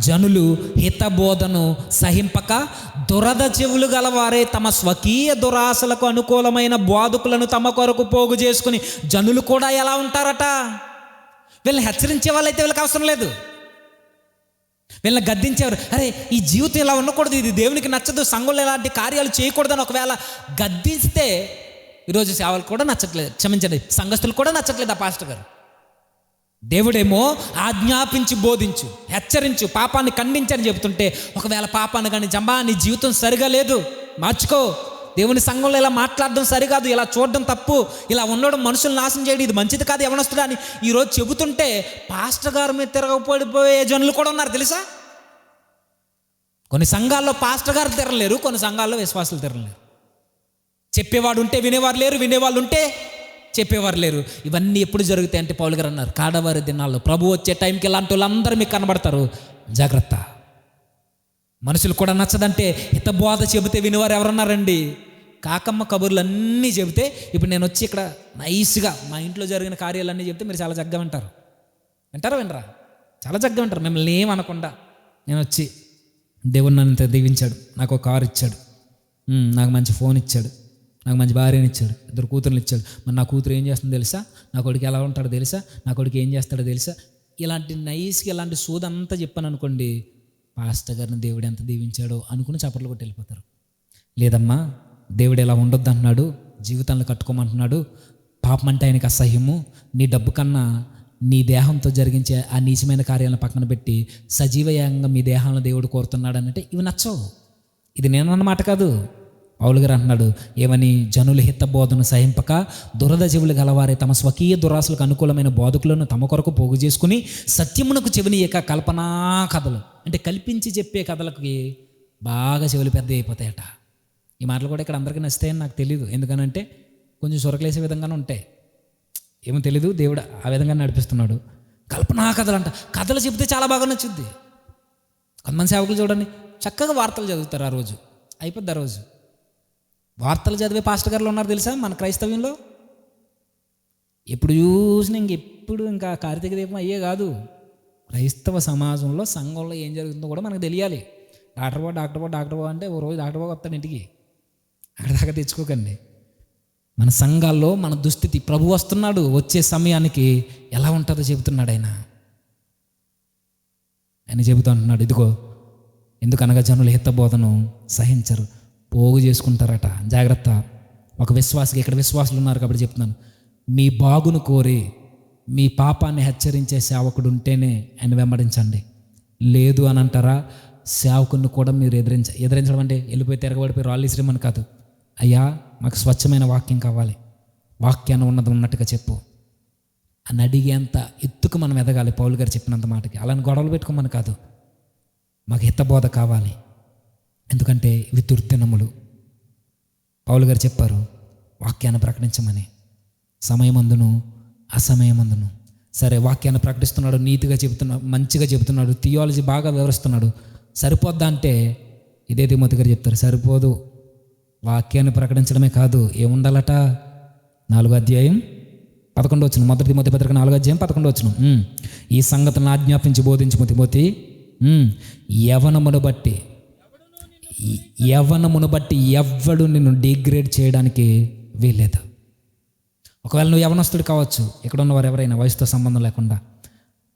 [SPEAKER 2] జనులు హితబోధను సహింపక దురద చెవులు గలవారే తమ స్వకీయ దురాశలకు అనుకూలమైన బోధకులను తమ కొరకు పోగు చేసుకుని, జనులు కూడా ఎలా ఉంటారట? వీళ్ళని హెచ్చరించే వాళ్ళైతే వీళ్ళకి అవసరం లేదు. వీళ్ళని గద్దించేవారు, అరే ఈ జీవితం ఇలా ఉండకూడదు, ఇది దేవునికి నచ్చదు, సంఘంలో ఇలాంటి కార్యాలు చేయకూడదని ఒకవేళ గద్దిస్తే ఈరోజు సేవలు కూడా నచ్చట్లేదు, క్షమించండి, సంఘస్థులు కూడా నచ్చట్లేదు ఆ పాస్టర్ గారు. దేవుడేమో ఆజ్ఞాపించి బోధించు, హెచ్చరించు, పాపాన్ని ఖండించని చెబుతుంటే, ఒకవేళ పాపాన్ని కానీ జంబా నీ జీవితం సరిగా లేదు, మార్చుకో, దేవుని సంఘంలో ఇలా మాట్లాడడం సరికాదు, ఇలా చూడడం తప్పు, ఇలా ఉండడం మనుషులు నాశనం చేయడం ఇది మంచిది కాదు, యవనస్తుడా అని ఈరోజు చెబుతుంటే పాస్టర్ గారి మీద తిరగపడిపోయే జనులు కూడా ఉన్నారు తెలుసా? కొన్ని సంఘాల్లో పాస్టర్ గారు తిరగలేరు, కొన్ని సంఘాల్లో విశ్వాసులు తిరగలేరు. చెప్పేవాడు ఉంటే వినేవారు లేరు, వినేవాళ్ళు ఉంటే చెప్పేవారు లేరు. ఇవన్నీ ఎప్పుడు జరుగుతాయి అంటే పౌలు గారు అన్నారు, కాడవారి దినాల్లో. ప్రభు వచ్చే టైంకి ఇలాంటి వాళ్ళందరూ మీకు కనబడతారు, జాగ్రత్త. మనుషులు కూడా నచ్చదంటే హితబోధ చెబితే వినేవారు ఎవరన్నారండి? కాకమ్మ కబుర్లు అన్నీ చెబితే, ఇప్పుడు నేను వచ్చి ఇక్కడ నైస్గా మా ఇంట్లో జరిగిన కార్యాలన్నీ చెప్తే మీరు చాలా చక్కగా వింటారు. వింటారా? వినరా? చాలా చక్కగా వింటారు. మిమ్మల్ని ఏమనకుండా నేను వచ్చి దేవుడు నన్ను ఇంత దీవించాడు, నాకు ఒక కారు ఇచ్చాడు, నాకు మంచి ఫోన్ ఇచ్చాడు, నాకు మంచి భార్యని ఇచ్చాడు, 2 కూతుర్లు ఇచ్చాడు. మరి నా కూతురు ఏం చేస్తుందో తెలుసా, నా కొడుకు ఎలా ఉంటాడో తెలుసా, నా కొడుకు ఏం చేస్తాడో తెలుసా, ఇలాంటి నైస్గా ఇలాంటి సోదంతా చెప్పాను అనుకోండి, పాస్టర్ గారిని దేవుడు ఎంత దీవించాడో అనుకుని చప్పట్లు కొట్టి వెళ్ళిపోతారు. లేదమ్మా, దేవుడు ఎలా ఉండొద్దు అంటున్నాడు, జీవితాలను కట్టుకోమంటున్నాడు, పాపం అంటే ఆయనకి అసహ్యము, నీ డబ్బు కన్నా నీ దేహంతో జరిగించే ఆ నీచమైన కార్యాలను పక్కన పెట్టి సజీవయంగా మీ దేహాలను దేవుడు కోరుతున్నాడు అంటే ఇవి నచ్చవు. ఇది నేను అన్నమాట కాదు, పౌలు గారు అంటున్నాడు. ఏమని? జనులు హితబోధను సహింపక దురద చెవులు గలవారే తమ స్వకీయ దురాశలకు అనుకూలమైన బోధకులను తమ కొరకు పోగు చేసుకుని సత్యమునకు చెవినియక కల్పనా కథలు, అంటే కల్పించి చెప్పే కథలకి బాగా చెవులు పెద్ద అయిపోతాయట. ఈ మాటలు కూడా ఇక్కడ అందరికీ నచ్చుతాయని నాకు తెలియదు, ఎందుకనంటే కొంచెం సొరకలేసే విధంగానే ఉంటాయి. ఏమో తెలీదు, దేవుడు ఆ విధంగా నడిపిస్తున్నాడు. కల్పనా కథలు అంట, కథలు చెబితే చాలా బాగా నచ్చుద్ది. కొంతమంది సేవకులు చూడండి, చక్కగా వార్తలు చదువుతారు, ఆ రోజు అయిపోద్ది. ఆ రోజు వార్తలు చదివే పాస్టర్ గారులు ఉన్నారు తెలుసా మన క్రైస్తవ్యంలో. ఎప్పుడు చూసినా ఇంకెప్పుడు ఇంకా కార్తీక దీపం అయ్యే కాదు, క్రైస్తవ సమాజంలో సంఘంలో ఏం జరుగుతుందో కూడా మనకు తెలియాలి. డాక్టర్ బాబు అంటే ఓ రోజు డాక్టర్ బాబు వస్తాడు ఇంటికి, అక్కడ దాకా తెచ్చుకోకండి. మన సంఘాల్లో మన దుస్థితి, ప్రభు వస్తున్నాడు, వచ్చే సమయానికి ఎలా ఉంటుందో చెబుతున్నాడు ఆయన చెబుతూ అంటున్నాడు. ఇదిగో ఎందుకనగా జనులు హితబోధను సహించరు, పోగు చేసుకుంటారట. జాగ్రత్త, ఒక విశ్వాసకి, ఇక్కడ విశ్వాసులు ఉన్నారు కాబట్టి చెప్తున్నాను, మీ బాగును కోరి మీ పాపాన్ని హెచ్చరించే సేవకుడు ఉంటేనే ఆయన వెంబడించండి. లేదు అని అంటారా, సేవకుని కూడా మీరు ఎదిరించడం అంటే వెళ్ళిపోయి తిరగబడిపోయి రాళ్ళు ఇసిరేమని కాదు. అయ్యా, మాకు స్వచ్ఛమైన వాక్యం కావాలి, వాక్యాన్ని ఉన్నది ఉన్నట్టుగా చెప్పు అని అడిగేంత ఎత్తుకు మనం ఎదగాలి. పౌలు గారు చెప్పినంత మాటకి అలాని గొడవలు పెట్టుకోమని కాదు, మాకు హితబోధ కావాలి, ఎందుకంటే ఇవి దుర్దినములు. పౌలు గారు చెప్పారు వాక్యాన్ని ప్రకటించమని, సమయమందును అసమయమందును. సరే, వాక్యాన్ని ప్రకటిస్తున్నాడు, నీతిగా చెబుతున్నాడు, మంచిగా చెబుతున్నాడు, థియాలజీ బాగా వివరిస్తున్నాడు, సరిపోద్దా అంటే ఇదే తిమోతి గారు చెప్తారు, సరిపోదు. వాక్యాన్ని ప్రకటించడమే కాదు, ఏముండాలట? 4వ అధ్యాయం 11వ వచనం, 1 తిమోతి పత్రిక 4వ అధ్యాయం 11వ వచనం. ఈ సంగతులను ఆజ్ఞాపించి బోధించు తిమోతి, యవనమును బట్టి ఎవ్వడు నిన్ను డిగ్రేడ్ చేయడానికి వీల్లేదు. ఒకవేళ నువ్వు యవనస్తుడు కావచ్చు, ఇక్కడ ఉన్నవారు ఎవరైనా వయసుతో సంబంధం లేకుండా,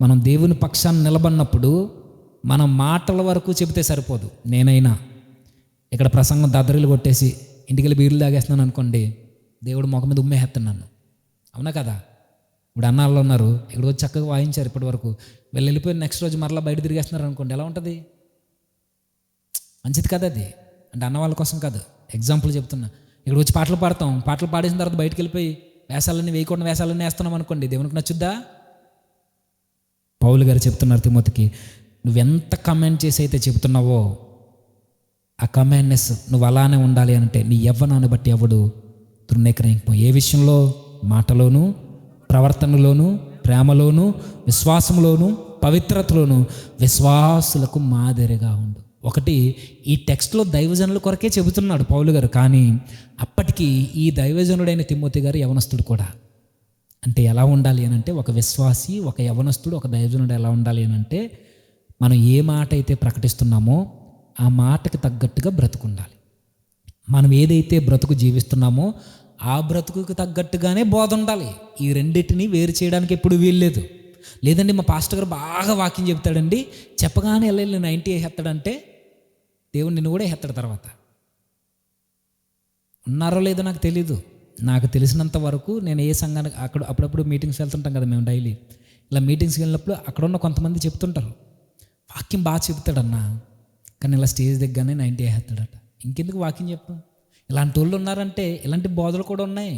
[SPEAKER 2] మనం దేవుని పక్షాన్ని నిలబడినప్పుడు మన మాటల వరకు చెబితే సరిపోదు. నేనైనా ఇక్కడ ప్రసంగం దద్దరిల్లు కొట్టేసి ఇంటికి వెళ్ళి బీర్లు తాగేస్తున్నాను అనుకోండి, దేవుడు మొఖం మీద ఉమ్మేస్తున్నాను, అవునా కదా? ఇప్పుడు అన్నాళ్ళు ఉన్నారు, ఇక్కడ వచ్చి చక్కగా వాయించారు ఇప్పటి వరకు, వెళ్ళిపోయి నెక్స్ట్ రోజు మరలా బయట తిరిగేస్తున్నారు అనుకోండి, ఎలా ఉంటుంది? మంచిది కదా అది. అంటే అన్న వాళ్ళ కోసం కాదు, ఎగ్జాంపుల్ చెప్తున్నా. ఇక్కడ వచ్చి పాటలు పాడతాం, పాటలు పాడేసిన తర్వాత బయటకు వెళ్ళిపోయి వేషాలన్నీ వేయకుండా వేషాలన్నీ వేస్తున్నాం అనుకోండి, దేవునికి నచ్చుద్దా? పౌలు గారు చెప్తున్నారు తిమోతికి, నువ్వెంత కమెంట్ చేసి అయితే చెబుతున్నావో ఆ కమాండ్నెస్ నువ్వు అలానే ఉండాలి అంటే నీ యవ్వనాన్ని బట్టి ఎవడు తృణీకరింపో. ఏ విషయంలో? మాటలోను, ప్రవర్తనలోను, ప్రేమలోను, విశ్వాసంలోను, పవిత్రతలోను విశ్వాసులకు మాదిరిగా ఉండు. ఒకటి, ఈ టెక్స్ట్లో దైవజనుల కొరకే చెబుతున్నాడు పౌలు గారు, కానీ అప్పటికి ఈ దైవజనుడైన తిమోతి గారు యవనస్తుడు కూడా. అంటే ఎలా ఉండాలి అని అంటే, ఒక విశ్వాసి, ఒక యవనస్తుడు, ఒక దైవజనుడు ఎలా ఉండాలి అని అంటే, మనం ఏ మాట అయితే ప్రకటిస్తున్నామో ఆ మాటకి తగ్గట్టుగా బ్రతుకుండాలి. మనం ఏదైతే బ్రతుకు జీవిస్తున్నామో ఆ బ్రతుకుకి తగ్గట్టుగానే బోధ ఉండాలి. ఈ రెండింటిని వేరు చేయడానికి ఎప్పుడు వీల్లేదు. లేదండి మా పాస్టర్ గారు బాగా వాక్యం చెప్తాడండి, చెప్పగానే వెళ్ళి 90 వేసేస్తాడంటే దేవుడు నిన్ను కూడా వేస్తాడు. తర్వాత ఉన్నారో లేదో నాకు తెలీదు, నాకు తెలిసినంత వరకు నేను ఏ సంఘానికి అప్పుడప్పుడు మీటింగ్స్ వెళ్తుంటాం కదా మేము డైలీ, ఇలా మీటింగ్స్కి వెళ్ళినప్పుడు అక్కడ ఉన్న కొంతమంది చెప్తుంటారు, వాక్యం బాగా చెప్తాడన్నా, కానీ ఇలా స్టేజ్ దగ్గరనే 90 వేసేస్తాడట. ఇంకెందుకు వాక్యం చెప్పు? ఇలాంటి వాళ్ళు ఉన్నారంటే ఇలాంటి బోధలు కూడా ఉన్నాయి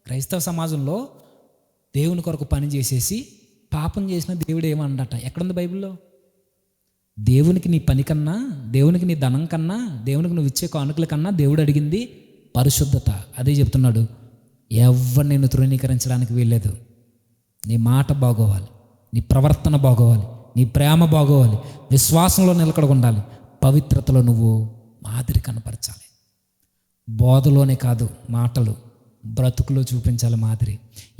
[SPEAKER 2] క్రైస్తవ సమాజంలో. దేవుని కొరకు పని చేసేసి పాపం చేసిన దేవుడు ఏమన్నట? ఎక్కడుంది బైబిల్లో? దేవునికి నీ పని కన్నా, దేవునికి నీ ధనం కన్నా, దేవునికి నువ్వు ఇచ్చే కానుకల కన్నా దేవుడు అడిగింది పరిశుద్ధత. అదే చెప్తున్నాడు, ఎవరు నిన్ను తృణీకరించడానికి వీల్లేదు. నీ మాట బాగోవాలి, నీ ప్రవర్తన బాగోవాలి, నీ ప్రేమ బాగోవాలి, విశ్వాసంలో నిలకడ ఉండాలి, పవిత్రతలో నువ్వు మాదిరి కనపరచాలి. బోధలోనే కాదు, మాటలు, బ్రతుకులో చూపించాలి మాదిరి.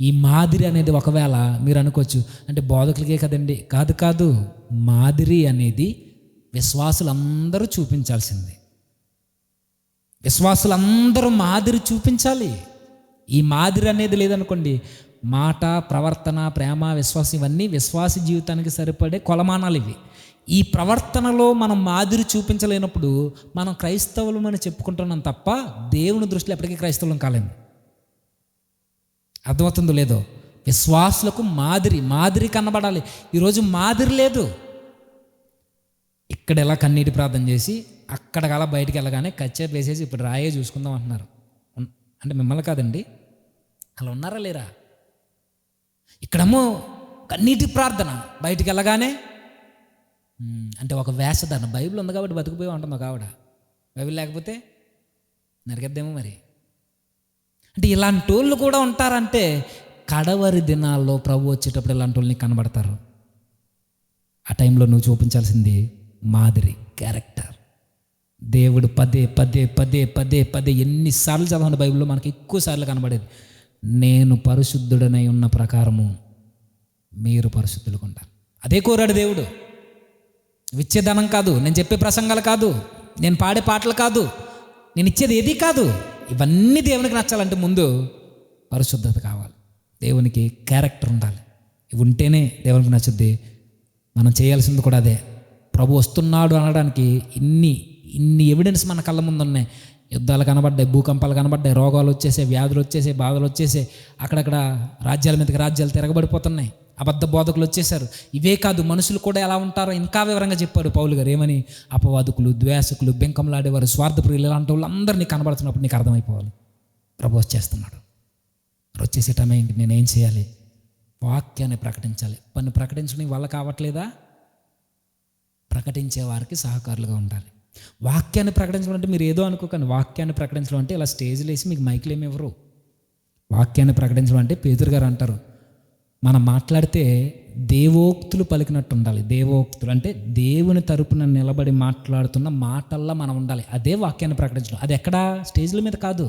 [SPEAKER 2] ఈ మాదిరి అనేది ఒకవేళ మీరు అనుకోవచ్చు, అంటే బోధకులకే కదండి, కాదు, మాదిరి అనేది విశ్వాసులందరూ చూపించాల్సింది. విశ్వాసులందరూ మాదిరి చూపించాలి. ఈ మాదిరి అనేది లేదనుకోండి, మాట, ప్రవర్తన, ప్రేమ, విశ్వాసం ఇవన్నీ విశ్వాస జీవితానికి సరిపడే కొలమానాలు ఇవి. ఈ ప్రవర్తనలో మనం మాదిరి చూపించలేనప్పుడు మనం క్రైస్తవులు అని చెప్పుకుంటున్నాం తప్ప దేవుని దృష్టిలో ఎప్పటికీ క్రైస్తవులం కాలేము. అర్థమవుతుందో లేదో? విశ్వాసులకు మాదిరి కనబడాలి. ఈరోజు మాదిరి లేదు. ఇక్కడ ఎలా కన్నీటి ప్రార్థన చేసి అక్కడ కలా బయటికి వెళ్ళగానే కచ్చేపు వేసేసి ఇప్పుడు రాయే చూసుకుందాం అంటున్నారు. అంటే మిమ్మల్ని కాదండి, అలా ఉన్నారా లేరా? ఇక్కడేమో కన్నీటి ప్రార్థన, బయటికి వెళ్ళగానే అంటే ఒక వేషధారణ. బైబిల్ ఉంది కాబట్టి బతికిపోయి ఉంటుంది ఒక ఆవిడ, బైబిల్ లేకపోతే నరికేద్దేమో మరి. అంటే ఇలాంటి వాళ్ళు కూడా ఉంటారంటే కడవరి దినాల్లో ప్రభు వచ్చేటప్పుడు ఇలాంటి వాళ్ళు నీకు కనబడతారు. ఆ టైంలో నువ్వు చూపించాల్సింది మాదిరి, క్యారెక్టర్. దేవుడు పదే పదే పదే పదే పదే ఎన్నిసార్లు చదవండి బైబిల్లో, మనకి ఎక్కువ సార్లు కనబడేది, నేను పరిశుద్ధుడనై ఉన్న ప్రకారము మీరు పరిశుద్ధులుగా ఉంటారు. అదే కోరాడు దేవుడు. ఇచ్చే ధనం కాదు, నేను చెప్పే ప్రసంగాలు కాదు, నేను పాడే పాటలు కాదు, నేను ఇచ్చేది ఏది కాదు. ఇవన్నీ దేవునికి నచ్చాలంటే ముందు పరిశుద్ధత కావాలి, దేవునికి క్యారెక్టర్ ఉండాలి. ఇవి ఉంటేనే దేవునికి నచ్చుద్ది. మనం చేయాల్సింది కూడా అదే. ప్రభు వస్తున్నాడు అనడానికి ఇన్ని ఎవిడెన్స్ మన కళ్ళ ముందు ఉన్నాయి. యుద్ధాలు కనబడ్డాయి, భూకంపాలు కనబడ్డాయి, రోగాలు వచ్చేసాయి, వ్యాధులు వచ్చేసాయి, బాధలు వచ్చేసాయి, అక్కడక్కడ రాజ్యాల మీదకి రాజ్యాలు తిరగబడిపోతున్నాయి, అబద్ధ బోధకులు వచ్చేసారు. ఇవే కాదు, మనుషులు కూడా ఎలా ఉంటారో ఇంకా వివరంగా చెప్పారు పౌలు గారు. ఏమని? అపవాదుకులు, ద్వేషకులు, బెంకంలాడేవారు, స్వార్థప్రియులు, ఇలాంటి వాళ్ళందరినీ కనబడుతున్నప్పుడు నీకు అర్థమైపోవాలి ప్రభు వచ్చేస్తున్నాడు. వచ్చేసే టైం ఏంటి? నేనేం చేయాలి? వాక్యాన్ని ప్రకటించాలి. పని ప్రకటించడం వల్ల కావట్లేదా? ప్రకటించే వారికి సహకారులుగా ఉండాలి. వాక్యాన్ని ప్రకటించడం అంటే మీరు ఏదో అనుకోకండి. వాక్యాన్ని ప్రకటించడం అంటే ఇలా స్టేజ్లు వేసి మీకు మైకులు ఏమి ఇవ్వరు. వాక్యాన్ని ప్రకటించడం అంటే పేతురు గారు అంటారు, మనం మాట్లాడితే దేవోక్తులు పలికినట్టు ఉండాలి. దేవోక్తులు అంటే దేవుని తరపున నిలబడి మాట్లాడుతున్న మాటల్లో మనం ఉండాలి. అదే వాక్యాన్ని ప్రకటించడం. అది ఎక్కడా? స్టేజ్ల మీద కాదు,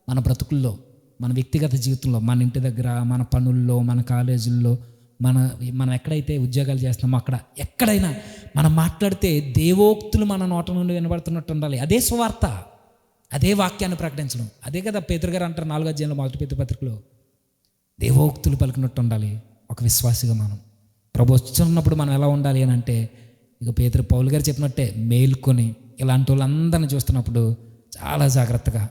[SPEAKER 2] మన బ్రతుకుల్లో, మన వ్యక్తిగత జీవితంలో, మన ఇంటి దగ్గర, మన పనుల్లో, మన కాలేజీల్లో, మనం ఎక్కడైతే ఉద్యోగాలు చేస్తున్నామో అక్కడ ఎక్కడైనా మనం మాట్లాడితే దేవోక్తులు మన నోట నుండి వినబడుతున్నట్టు ఉండాలి. అదే సువార్త, అదే వాక్యాన్ని ప్రకటించడం. అదే కదా పేతురు గారు అంటారు 4వ అధ్యాయంలో మొదటి పేతురు పత్రికలో, దేవోక్తులు పలికినట్టు ఉండాలి ఒక విశ్వాసిగా. మనం ప్రభు వచ్చున్నప్పుడు మనం ఎలా ఉండాలి అని అంటే, ఇక పేతురు పౌలు గారు చెప్పినట్టే మేల్కొని ఇలాంటి వాళ్ళందరినీ చూస్తున్నప్పుడు చాలా జాగ్రత్తగా,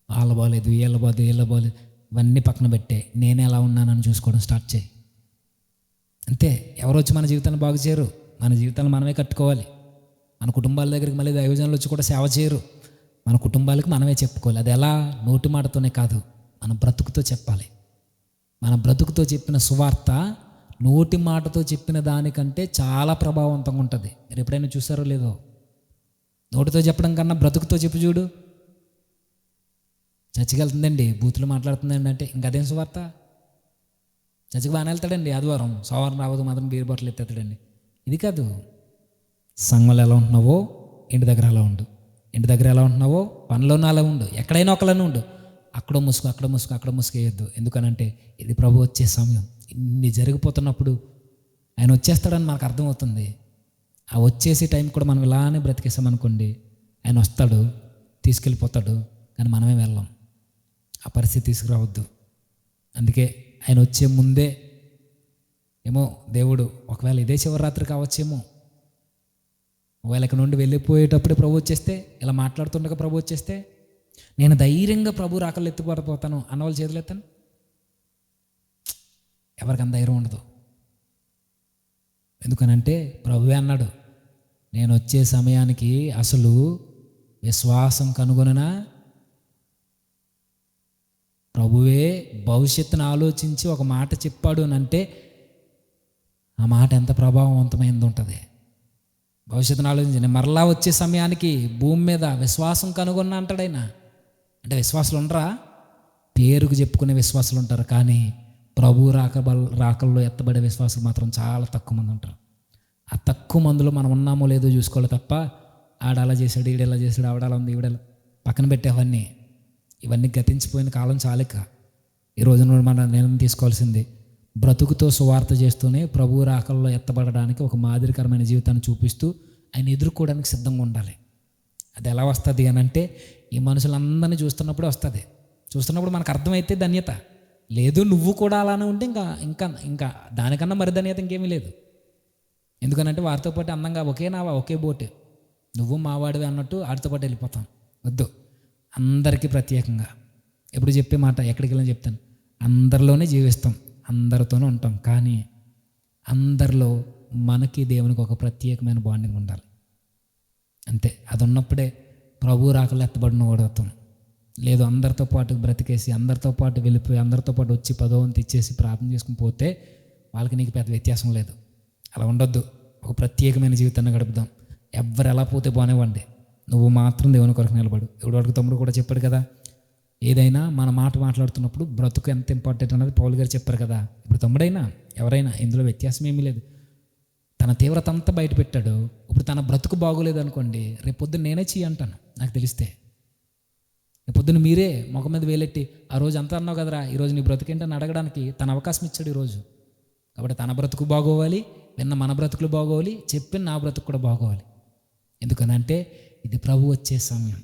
[SPEAKER 2] వాళ్ళ బాగలేదు, వీళ్ళ బాగలేదు, ఇవన్నీ పక్కన పెట్టే నేను ఎలా ఉన్నానని చూసుకోవడం స్టార్ట్ చేయి. అంతే. ఎవరు వచ్చి మన జీవితాన్ని బాగు చేయరు, మన జీవితాన్ని మనమే కట్టుకోవాలి. మన కుటుంబాల దగ్గరికి మళ్ళీ దైవజనులు వచ్చి కూడా సేవ చేయరు. మన కుటుంబాలకు మనమే చెప్పుకోవాలి. అది ఎలా? నోటి మాటతోనే కాదు, మన బ్రతుకుతో చెప్పాలి. మన బ్రతుకుతో చెప్పిన సువార్త నోటి మాటతో చెప్పిన దానికంటే చాలా ప్రభావవంతంగా ఉంటుంది. మీరు ఎప్పుడైనా చూసారో లేదో? నోటితో చెప్పడం కన్నా బ్రతుకుతో చెప్పు చూడు. చర్చికి వెళ్తుందండి, బూతులు మాట్లాడుతుందండి అంటే ఇంక అదేం సువార్త? చర్చికి బాగానే వెళ్తాడండి, ఆదివారం సోమవారం రావద్దు మాత్రం బీర్ బాటిల్ ఎత్తేస్తాడండి. ఇది కాదు. సంఘంలో ఎలా ఉంటున్నావో ఇంటి దగ్గర అలా ఉండు, ఇంటి దగ్గర ఎలా ఉంటున్నావో పనిలోనూ అలా ఉండు, ఎక్కడైనా ఒకలానే ఉండు. అక్కడ ముసుకేయద్దు. ఎందుకనంటే ఇది ప్రభు వచ్చే సమయం. ఇన్ని జరిగిపోతున్నప్పుడు ఆయన వచ్చేస్తాడని మనకు అర్థమవుతుంది. ఆ వచ్చేసే టైం కూడా మనం ఇలానే బ్రతికేసామనుకోండి, ఆయన వస్తాడు, తీసుకెళ్ళిపోతాడు, కానీ మనమే వెళ్ళాం. ఆ పరిస్థితి తీసుకురావద్దు. అందుకే ఆయన వచ్చే ముందే ఏమో దేవుడు ఒకవేళ ఇదే చివరి రాత్రి కావచ్చేమో, ఒకవేళ ఇక్కడ నుండి వెళ్ళిపోయేటప్పుడే ప్రభు వచ్చేస్తే, ఇలా మాట్లాడుతుండగా ప్రభు వచ్చేస్తే, నేను ధైర్యంగా ప్రభు రాకలు ఎత్తిపడిపోతాను అన్నవాళ్ళు చేతులు ఎత్తాను. ఎవరికైనా ధైర్యం ఉండదు. ఎందుకనంటే ప్రభువే అన్నాడు, నేను వచ్చే సమయానికి అసలు విశ్వాసం కనుగొననా. ప్రభువే భవిష్యత్తును ఆలోచించి ఒక మాట చెప్పాడు అని అంటే ఆ మాట ఎంత ప్రభావవంతమైంది ఉంటుంది. భవిష్యత్తును ఆలోచించి నేను మరలా వచ్చే సమయానికి భూమి మీద విశ్వాసం కనుగొన్నా అంటాడైనా. అంటే విశ్వాసులు ఉండరా? పేరుకు చెప్పుకునే విశ్వాసులు ఉంటారు, కానీ ప్రభు రాకల్లో ఎత్తబడే విశ్వాసులు మాత్రం చాలా తక్కువ మంది ఉంటారు. ఆ తక్కువ మందిలో మనం ఉన్నామో లేదో చూసుకోవాలి తప్ప ఆడ అలా చేశాడు, ఈడెలా చేశాడు, ఆవిడ అలా ఉంది, ఈవిడలా పక్కన పెట్టేవన్నీ. ఇవన్నీ గతించిపోయిన కాలం చాలిక. ఈ రోజున మనం నిర్ణయం తీసుకోవాల్సింది, బ్రతుకుతో సువార్త చేస్తూనే ప్రభు రాకల్లో ఎత్తబడడానికి ఒక మాదిరికరమైన జీవితాన్ని చూపిస్తూ ఆయన ఎదుర్కోవడానికి సిద్ధంగా ఉండాలి. అది ఎలా వస్తుంది అని అంటే ఈ మనుషులందరినీ చూస్తున్నప్పుడే వస్తుంది. చూస్తున్నప్పుడు మనకు అర్థమైతే ధన్యత. లేదు నువ్వు కూడా అలానే ఉంటే ఇంకా ఇంకా ఇంకా దానికన్నా మరి ధన్యత ఇంకేమీ లేదు. ఎందుకనంటే వారితో పాటు అందంగా ఒకే నావా ఒకే బోటు, నువ్వు మావాడివి అన్నట్టు వాడితో పాటు వెళ్ళిపోతాం. వద్దు, అందరికీ ప్రత్యేకంగా ఎప్పుడు చెప్పే మాట ఎక్కడికి వెళ్ళని చెప్తాను, అందరిలోనే జీవిస్తాం, అందరితోనే ఉంటాం. కానీ అందరిలో మనకి దేవునికి ఒక ప్రత్యేకమైన బాండింగ్ ఉండాలి. అంతే, అది ఉన్నప్పుడే ప్రభు రాకలు ఎత్తబడిన వాడవుతాం. లేదు అందరితో పాటు బ్రతికేసి అందరితో పాటు వెళ్ళిపోయి అందరితో పాటు వచ్చి పదవంతి ఇచ్చేసి ప్రార్థన చేసుకుని పోతే వాళ్ళకి నీకు పెద్ద వ్యత్యాసం లేదు. అలా ఉండొద్దు. ఒక ప్రత్యేకమైన జీవితాన్ని గడుపుదాం. ఎవరు ఎలా పోతే బానేవ్వండి, నువ్వు మాత్రం దేవుని కొరకు నిలబడు. ఇప్పుడు వరకు తమ్ముడు కూడా చెప్పాడు కదా, ఏదైనా మన మాట మాట్లాడుతున్నప్పుడు బ్రతుకు ఎంత ఇంపార్టెంట్ అన్నది పౌలు గారు చెప్పారు కదా. ఇప్పుడు తమ్ముడైనా ఎవరైనా ఇందులో వ్యత్యాసం ఏమీ లేదు. తన తీవ్రత అంతా బయట పెట్టాడు. ఇప్పుడు తన బ్రతుకు బాగోలేదు అనుకోండి, రేపు పొద్దున్న నేనే చెయ్యి అంటాను నాకు తెలిస్తే. రేపు పొద్దున్న మీరే ముఖం మీద వేలెట్టి ఆ రోజు అంతా అన్నావు కదరా, ఈరోజు నీ బ్రతుకేంటని అడగడానికి తన అవకాశం ఇచ్చాడు ఈరోజు. కాబట్టి తన బ్రతుకు బాగోవాలి, విన్న మన బ్రతుకులు బాగోవాలి, చెప్పిన నా బ్రతుకు కూడా బాగోవాలి. ఎందుకనంటే ఇది ప్రభు వచ్చే సమయం.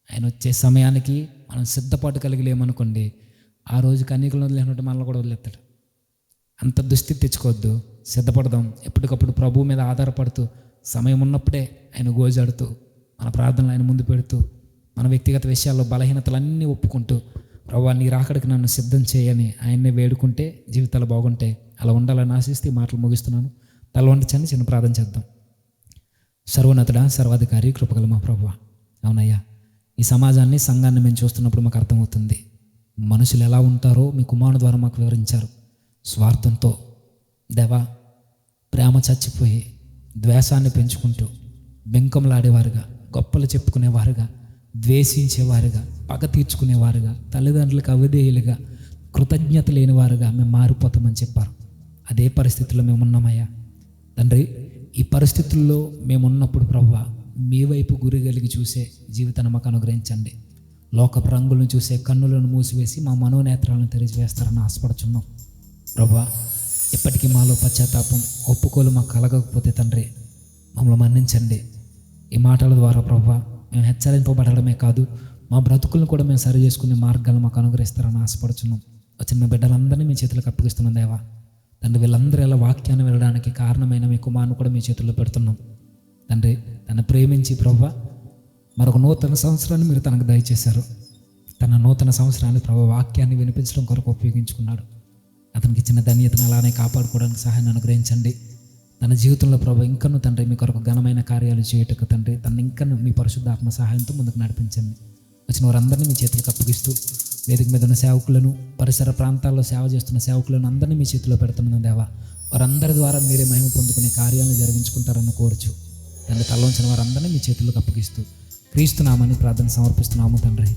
[SPEAKER 2] ఆయన వచ్చే సమయానికి మనం సిద్ధపాటు కలిగి లేమనుకోండి, ఆ రోజు కన్యకలు వదిలేనట్టు మనల్ని కూడా వదిలేస్తాడు. అంత దుస్థితి తెచ్చుకోవద్దు. సిద్ధపడదాం. ఎప్పటికప్పుడు ప్రభువు మీద ఆధారపడుతూ సమయం ఉన్నప్పుడే ఆయన గోజాడుతూ మన ప్రార్థనలు ఆయన ముందు పెడుతూ మన వ్యక్తిగత విషయాల్లో బలహీనతలన్నీ ఒప్పుకుంటూ ప్రభువా నీ రాకడికి నన్ను సిద్ధం చేయని ఆయన్నే వేడుకుంటే జీవితాలు బాగుంటాయి. అలా ఉండాలని ఆశిస్తే ఈ మాటలు ముగిస్తున్నాను. తల వంచని చిన్న ప్రార్థన చేద్దాం. సర్వోన్నతుడా, సర్వాధికారి, కృపగల మా ప్రభువా, అవునయ్యా, ఈ సమాజాన్ని సంఘాన్ని మేము చూస్తున్నప్పుడు మాకు అర్థమవుతుంది మనుషులు ఎలా ఉంటారో మీ కుమారుని ద్వారా మాకు వివరించారు. స్వార్థంతో దేవా ప్రేమ చచ్చిపోయి ద్వేషాన్ని పెంచుకుంటూ బెంకంలాడేవారుగా, గొప్పలు చెప్పుకునేవారుగా, ద్వేషించేవారుగా, పగ తీర్చుకునేవారుగా, తల్లిదండ్రులకు అవిధేయులుగా, కృతజ్ఞత లేనివారుగా మేము మారిపోతామని చెప్పారు. అదే పరిస్థితుల్లో మేము ఉన్నామయ్యా తండ్రి. ఈ పరిస్థితుల్లో మేమున్నప్పుడు ప్రభువా మీ వైపు గురి కలిగి చూసే జీవితాన్ని మాకు అనుగ్రహించండి. లోకపు రంగులను చూసే కన్నులను మూసివేసి మా మనోనేత్రాలను తెరిచివేస్తారని ఆశపడుచున్నాం ప్రభువా. ఇప్పటికీ మాలో పశ్చాత్తాపం ఒప్పుకోలు మాకు కలగకపోతే తండ్రి మమ్మల్ని మన్నించండి. ఈ మాటల ద్వారా ప్రభువా మేము హెచ్చరింపబడమే కాదు, మా బ్రతుకులను కూడా మేము సరి చేసుకునే మార్గాలు మాకు అనుగ్రహిస్తారని ఆశపడుచున్నాం. వచ్చిన మీ బిడ్డలందరినీ మీ చేతులకు అప్పగిస్తున్నాం దేవా తండ్రి. వీళ్ళందరూ ఇలా వాక్యాన్ని వెళ్ళడానికి కారణమైన మీ కుమారుని కూడా మీ చేతుల్లో పెడుతున్నాం తండ్రి. తను ప్రేమించి ప్రభువా మరొక నూతన సంవత్సరాన్ని మీరు తనకు దయచేశారు. తన నూతన సంవత్సరాన్ని ప్రభు వాక్యాన్ని వినిపించడం కొరకు ఉపయోగించుకున్నాడు. అతనికి ఇచ్చిన ధన్యతను అలానే కాపాడుకోవడానికి సహాయాన్ని అనుగ్రహించండి. తన జీవితంలో ప్రభు ఇంకను తండ్రి మీ కొరకు ఘనమైన కార్యాలు చేయటకు తండ్రి తను ఇంకను మీ పరిశుద్ధాత్మ సహాయంతో ముందుకు నడిపించండి. వచ్చిన వారందరినీ మీ చేతులకు అప్పగిస్తూ వేదిక మీద ఉన్న సేవకులను, పరిసర ప్రాంతాల్లో సేవ చేస్తున్న సేవకులను అందరినీ మీ చేతిలో పెడుతున్నాను దేవా. వారందరి ద్వారా మీరే మహిమ పొందుకునే కార్యాలను జరిగించుకుంటారని కోరుచు తండ్రి. తలవంచిన వారందరినీ మీ చేతులకు అప్పగిస్తూ క్రీస్తు నామని ప్రార్థన సమర్పిస్తున్నాము తండ్రి.